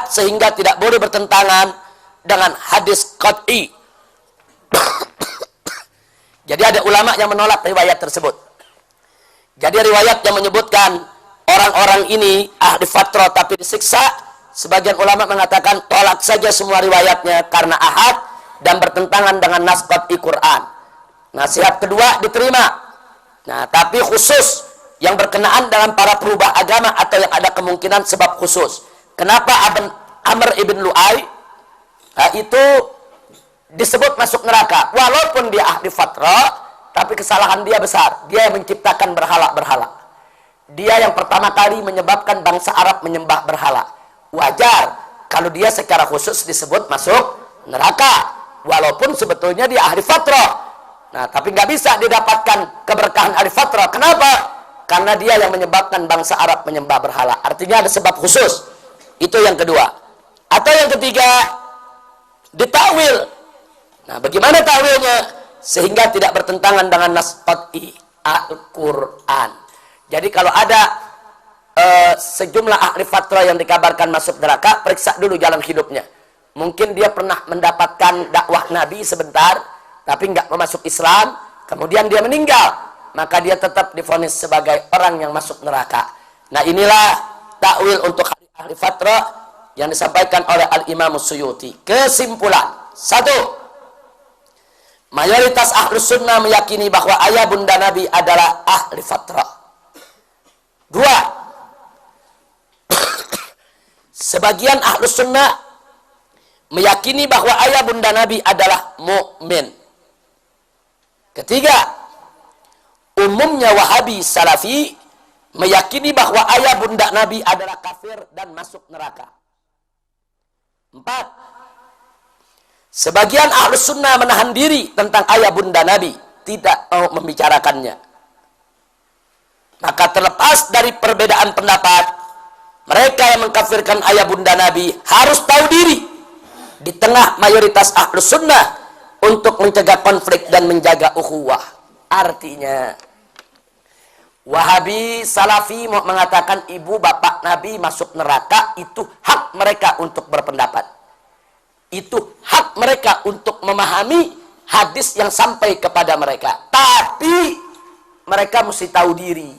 sehingga tidak boleh bertentangan dengan hadis qat'i. Jadi ada ulama yang menolak riwayat tersebut. Jadi riwayat yang menyebutkan orang-orang ini ahli fatra tapi disiksa, sebagian ulama mengatakan tolak saja semua riwayatnya karena ahad dan bertentangan dengan nas qat'i Quran. Nasihat kedua diterima. Nah, tapi khusus yang berkenaan dalam para perubah agama atau yang ada kemungkinan sebab khusus. Kenapa Amr ibn Lu'ay itu disebut masuk neraka? Walaupun dia ahli fatra, tapi kesalahan dia besar. Dia yang menciptakan berhala-berhala. Dia yang pertama kali menyebabkan bangsa Arab menyembah berhala. Wajar kalau dia secara khusus disebut masuk neraka. Walaupun sebetulnya dia ahli fatra. Nah, tapi nggak bisa didapatkan keberkahan ahli fatra. Kenapa? Karena dia yang menyebabkan bangsa Arab menyembah berhala. Artinya ada sebab khusus. Itu yang kedua. Atau yang ketiga, ditakwil. Nah, bagaimana takwilnya? Sehingga tidak bertentangan dengan nas qat'i Al-Quran. Jadi kalau ada sejumlah ahli fatra yang dikabarkan masuk neraka, periksa dulu jalan hidupnya. Mungkin dia pernah mendapatkan dakwah Nabi sebentar, tapi nggak masuk Islam, kemudian dia meninggal, maka dia tetap divonis sebagai orang yang masuk neraka. Nah, inilah takwil untuk ahli fatra yang disampaikan oleh Al-Imam Suyuti. Kesimpulan, satu, mayoritas ahlus sunnah meyakini bahwa ayah bunda Nabi adalah ahli fatra. Dua, sebagian ahlus sunnah meyakini bahwa ayah bunda Nabi adalah mukmin. Ketiga, umumnya Wahabi Salafi meyakini bahwa ayah bunda Nabi adalah kafir dan masuk neraka. Empat, sebagian ahlus sunnah menahan diri tentang ayah bunda Nabi, tidak mau membicarakannya. Maka terlepas dari perbedaan pendapat, mereka yang mengkafirkan ayah bunda Nabi harus tahu diri di tengah mayoritas ahlus sunnah untuk mencegah konflik dan menjaga ukhuwah. Artinya, Wahabi Salafi mau mengatakan ibu bapak Nabi masuk neraka, itu hak mereka untuk berpendapat. Itu hak mereka untuk memahami hadis yang sampai kepada mereka. Tapi mereka mesti tahu diri.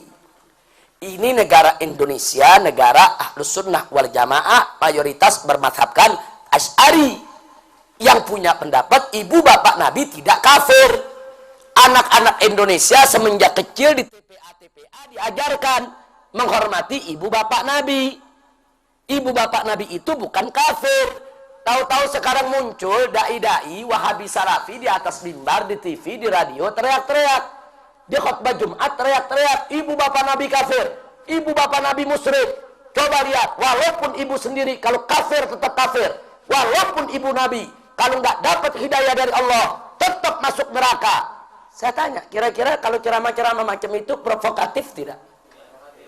Ini negara Indonesia, negara Ahlus Sunnah wal Jamaah, mayoritas bermadhabkan Asy'ari. yang punya pendapat ibu bapak Nabi tidak kafir. Anak-anak Indonesia semenjak kecil di TPA diajarkan menghormati ibu bapak Nabi. Ibu bapak Nabi itu bukan kafir. Tahu-tahu sekarang muncul dai-dai Wahabi Salafi di atas mimbar, di TV, di radio teriak-teriak. Di khutbah Jumat teriak-teriak, ibu bapak Nabi kafir, ibu bapak Nabi musyrik. Coba lihat, walaupun ibu sendiri kalau kafir tetap kafir. Walaupun ibu Nabi kalau nggak dapat hidayah dari Allah tetap masuk neraka. Saya tanya, kira-kira kalau ceramah-ceramah macam itu provokatif tidak?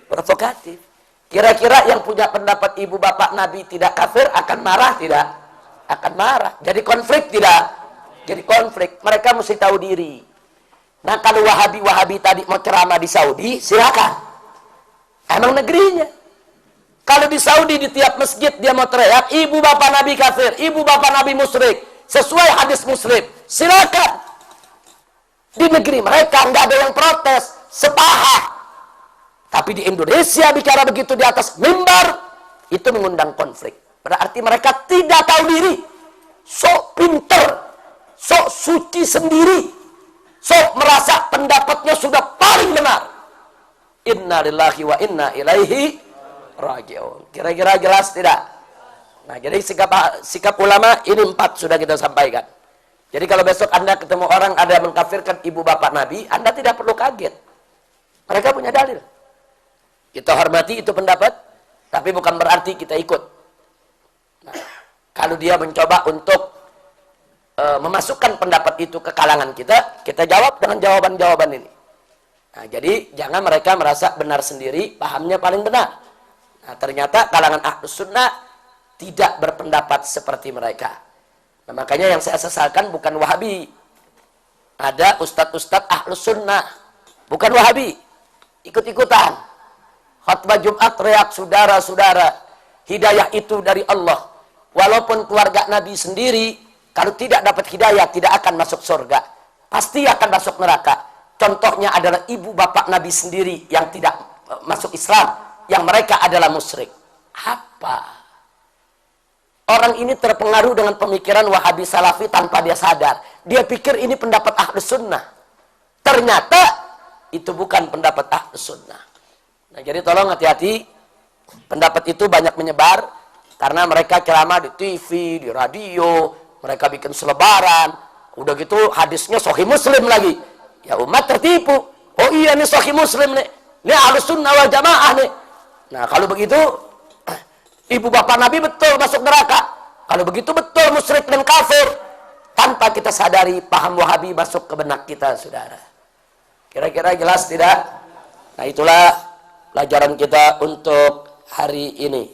Provokatif. Kira-kira yang punya pendapat ibu bapak Nabi tidak kafir akan marah tidak? Akan marah. Jadi konflik tidak? Jadi konflik. Mereka mesti tahu diri. Nah, kalau Wahabi-Wahabi tadi mau ceramah di Saudi, silakan. Emang negerinya. Kalau di Saudi di tiap masjid dia mau teriak, ibu bapak Nabi kafir, ibu bapak Nabi musyrik, sesuai hadis Muslim, silakan. Di negeri mereka nggak ada yang protes, sepahat. Tapi di Indonesia bicara begitu di atas mimbar, itu mengundang konflik. Berarti mereka tidak tahu diri, sok pinter, sok suci sendiri, sok merasa pendapatnya sudah paling benar. Inna lillahi wa inna ilaihi raji'un. Kira-kira jelas tidak? Nah, jadi sikap ulama ini 4 sudah kita sampaikan. Jadi kalau besok Anda ketemu orang ada yang mengkafirkan ibu bapak Nabi, Anda tidak perlu kaget. Mereka punya dalil. Kita hormati itu pendapat, tapi bukan berarti kita ikut. Nah, kalau dia mencoba untuk memasukkan pendapat itu ke kalangan kita, kita jawab dengan jawaban-jawaban ini. Nah, jadi jangan mereka merasa benar sendiri, pahamnya paling benar. Nah, ternyata kalangan Ahlus Sunnah tidak berpendapat seperti mereka. Nah, makanya yang saya sesalkan bukan Wahabi. Ada ustadz-ustadz Ahlus Sunnah, bukan Wahabi, ikut-ikutan. Khutbah Jumat teriak, saudara-saudara, hidayah itu dari Allah. Walaupun keluarga Nabi sendiri, kalau tidak dapat hidayah, tidak akan masuk surga. Pasti akan masuk neraka. Contohnya adalah ibu bapak Nabi sendiri yang tidak masuk Islam, yang mereka adalah musyrik. Apa? Orang ini terpengaruh dengan pemikiran Wahabi Salafi tanpa dia sadar. Dia pikir ini pendapat Ahlus Sunnah. Ternyata itu bukan pendapat Ahlus Sunnah. Nah, jadi tolong hati-hati. Pendapat itu banyak menyebar karena mereka ceramah di TV, di radio, mereka bikin selebaran. Udah gitu hadisnya Sahih Muslim lagi. Ya umat tertipu. Oh iya nih Sahih Muslim nih. Ini Ahlus Sunnah wal Jamaah nih. Nah, kalau begitu ibu bapak Nabi betul masuk neraka. Kalau begitu betul musyrik dan kafir. Tanpa kita sadari paham Wahabi masuk ke benak kita, saudara. Kira-kira jelas tidak? Nah, itulah pelajaran kita untuk hari ini.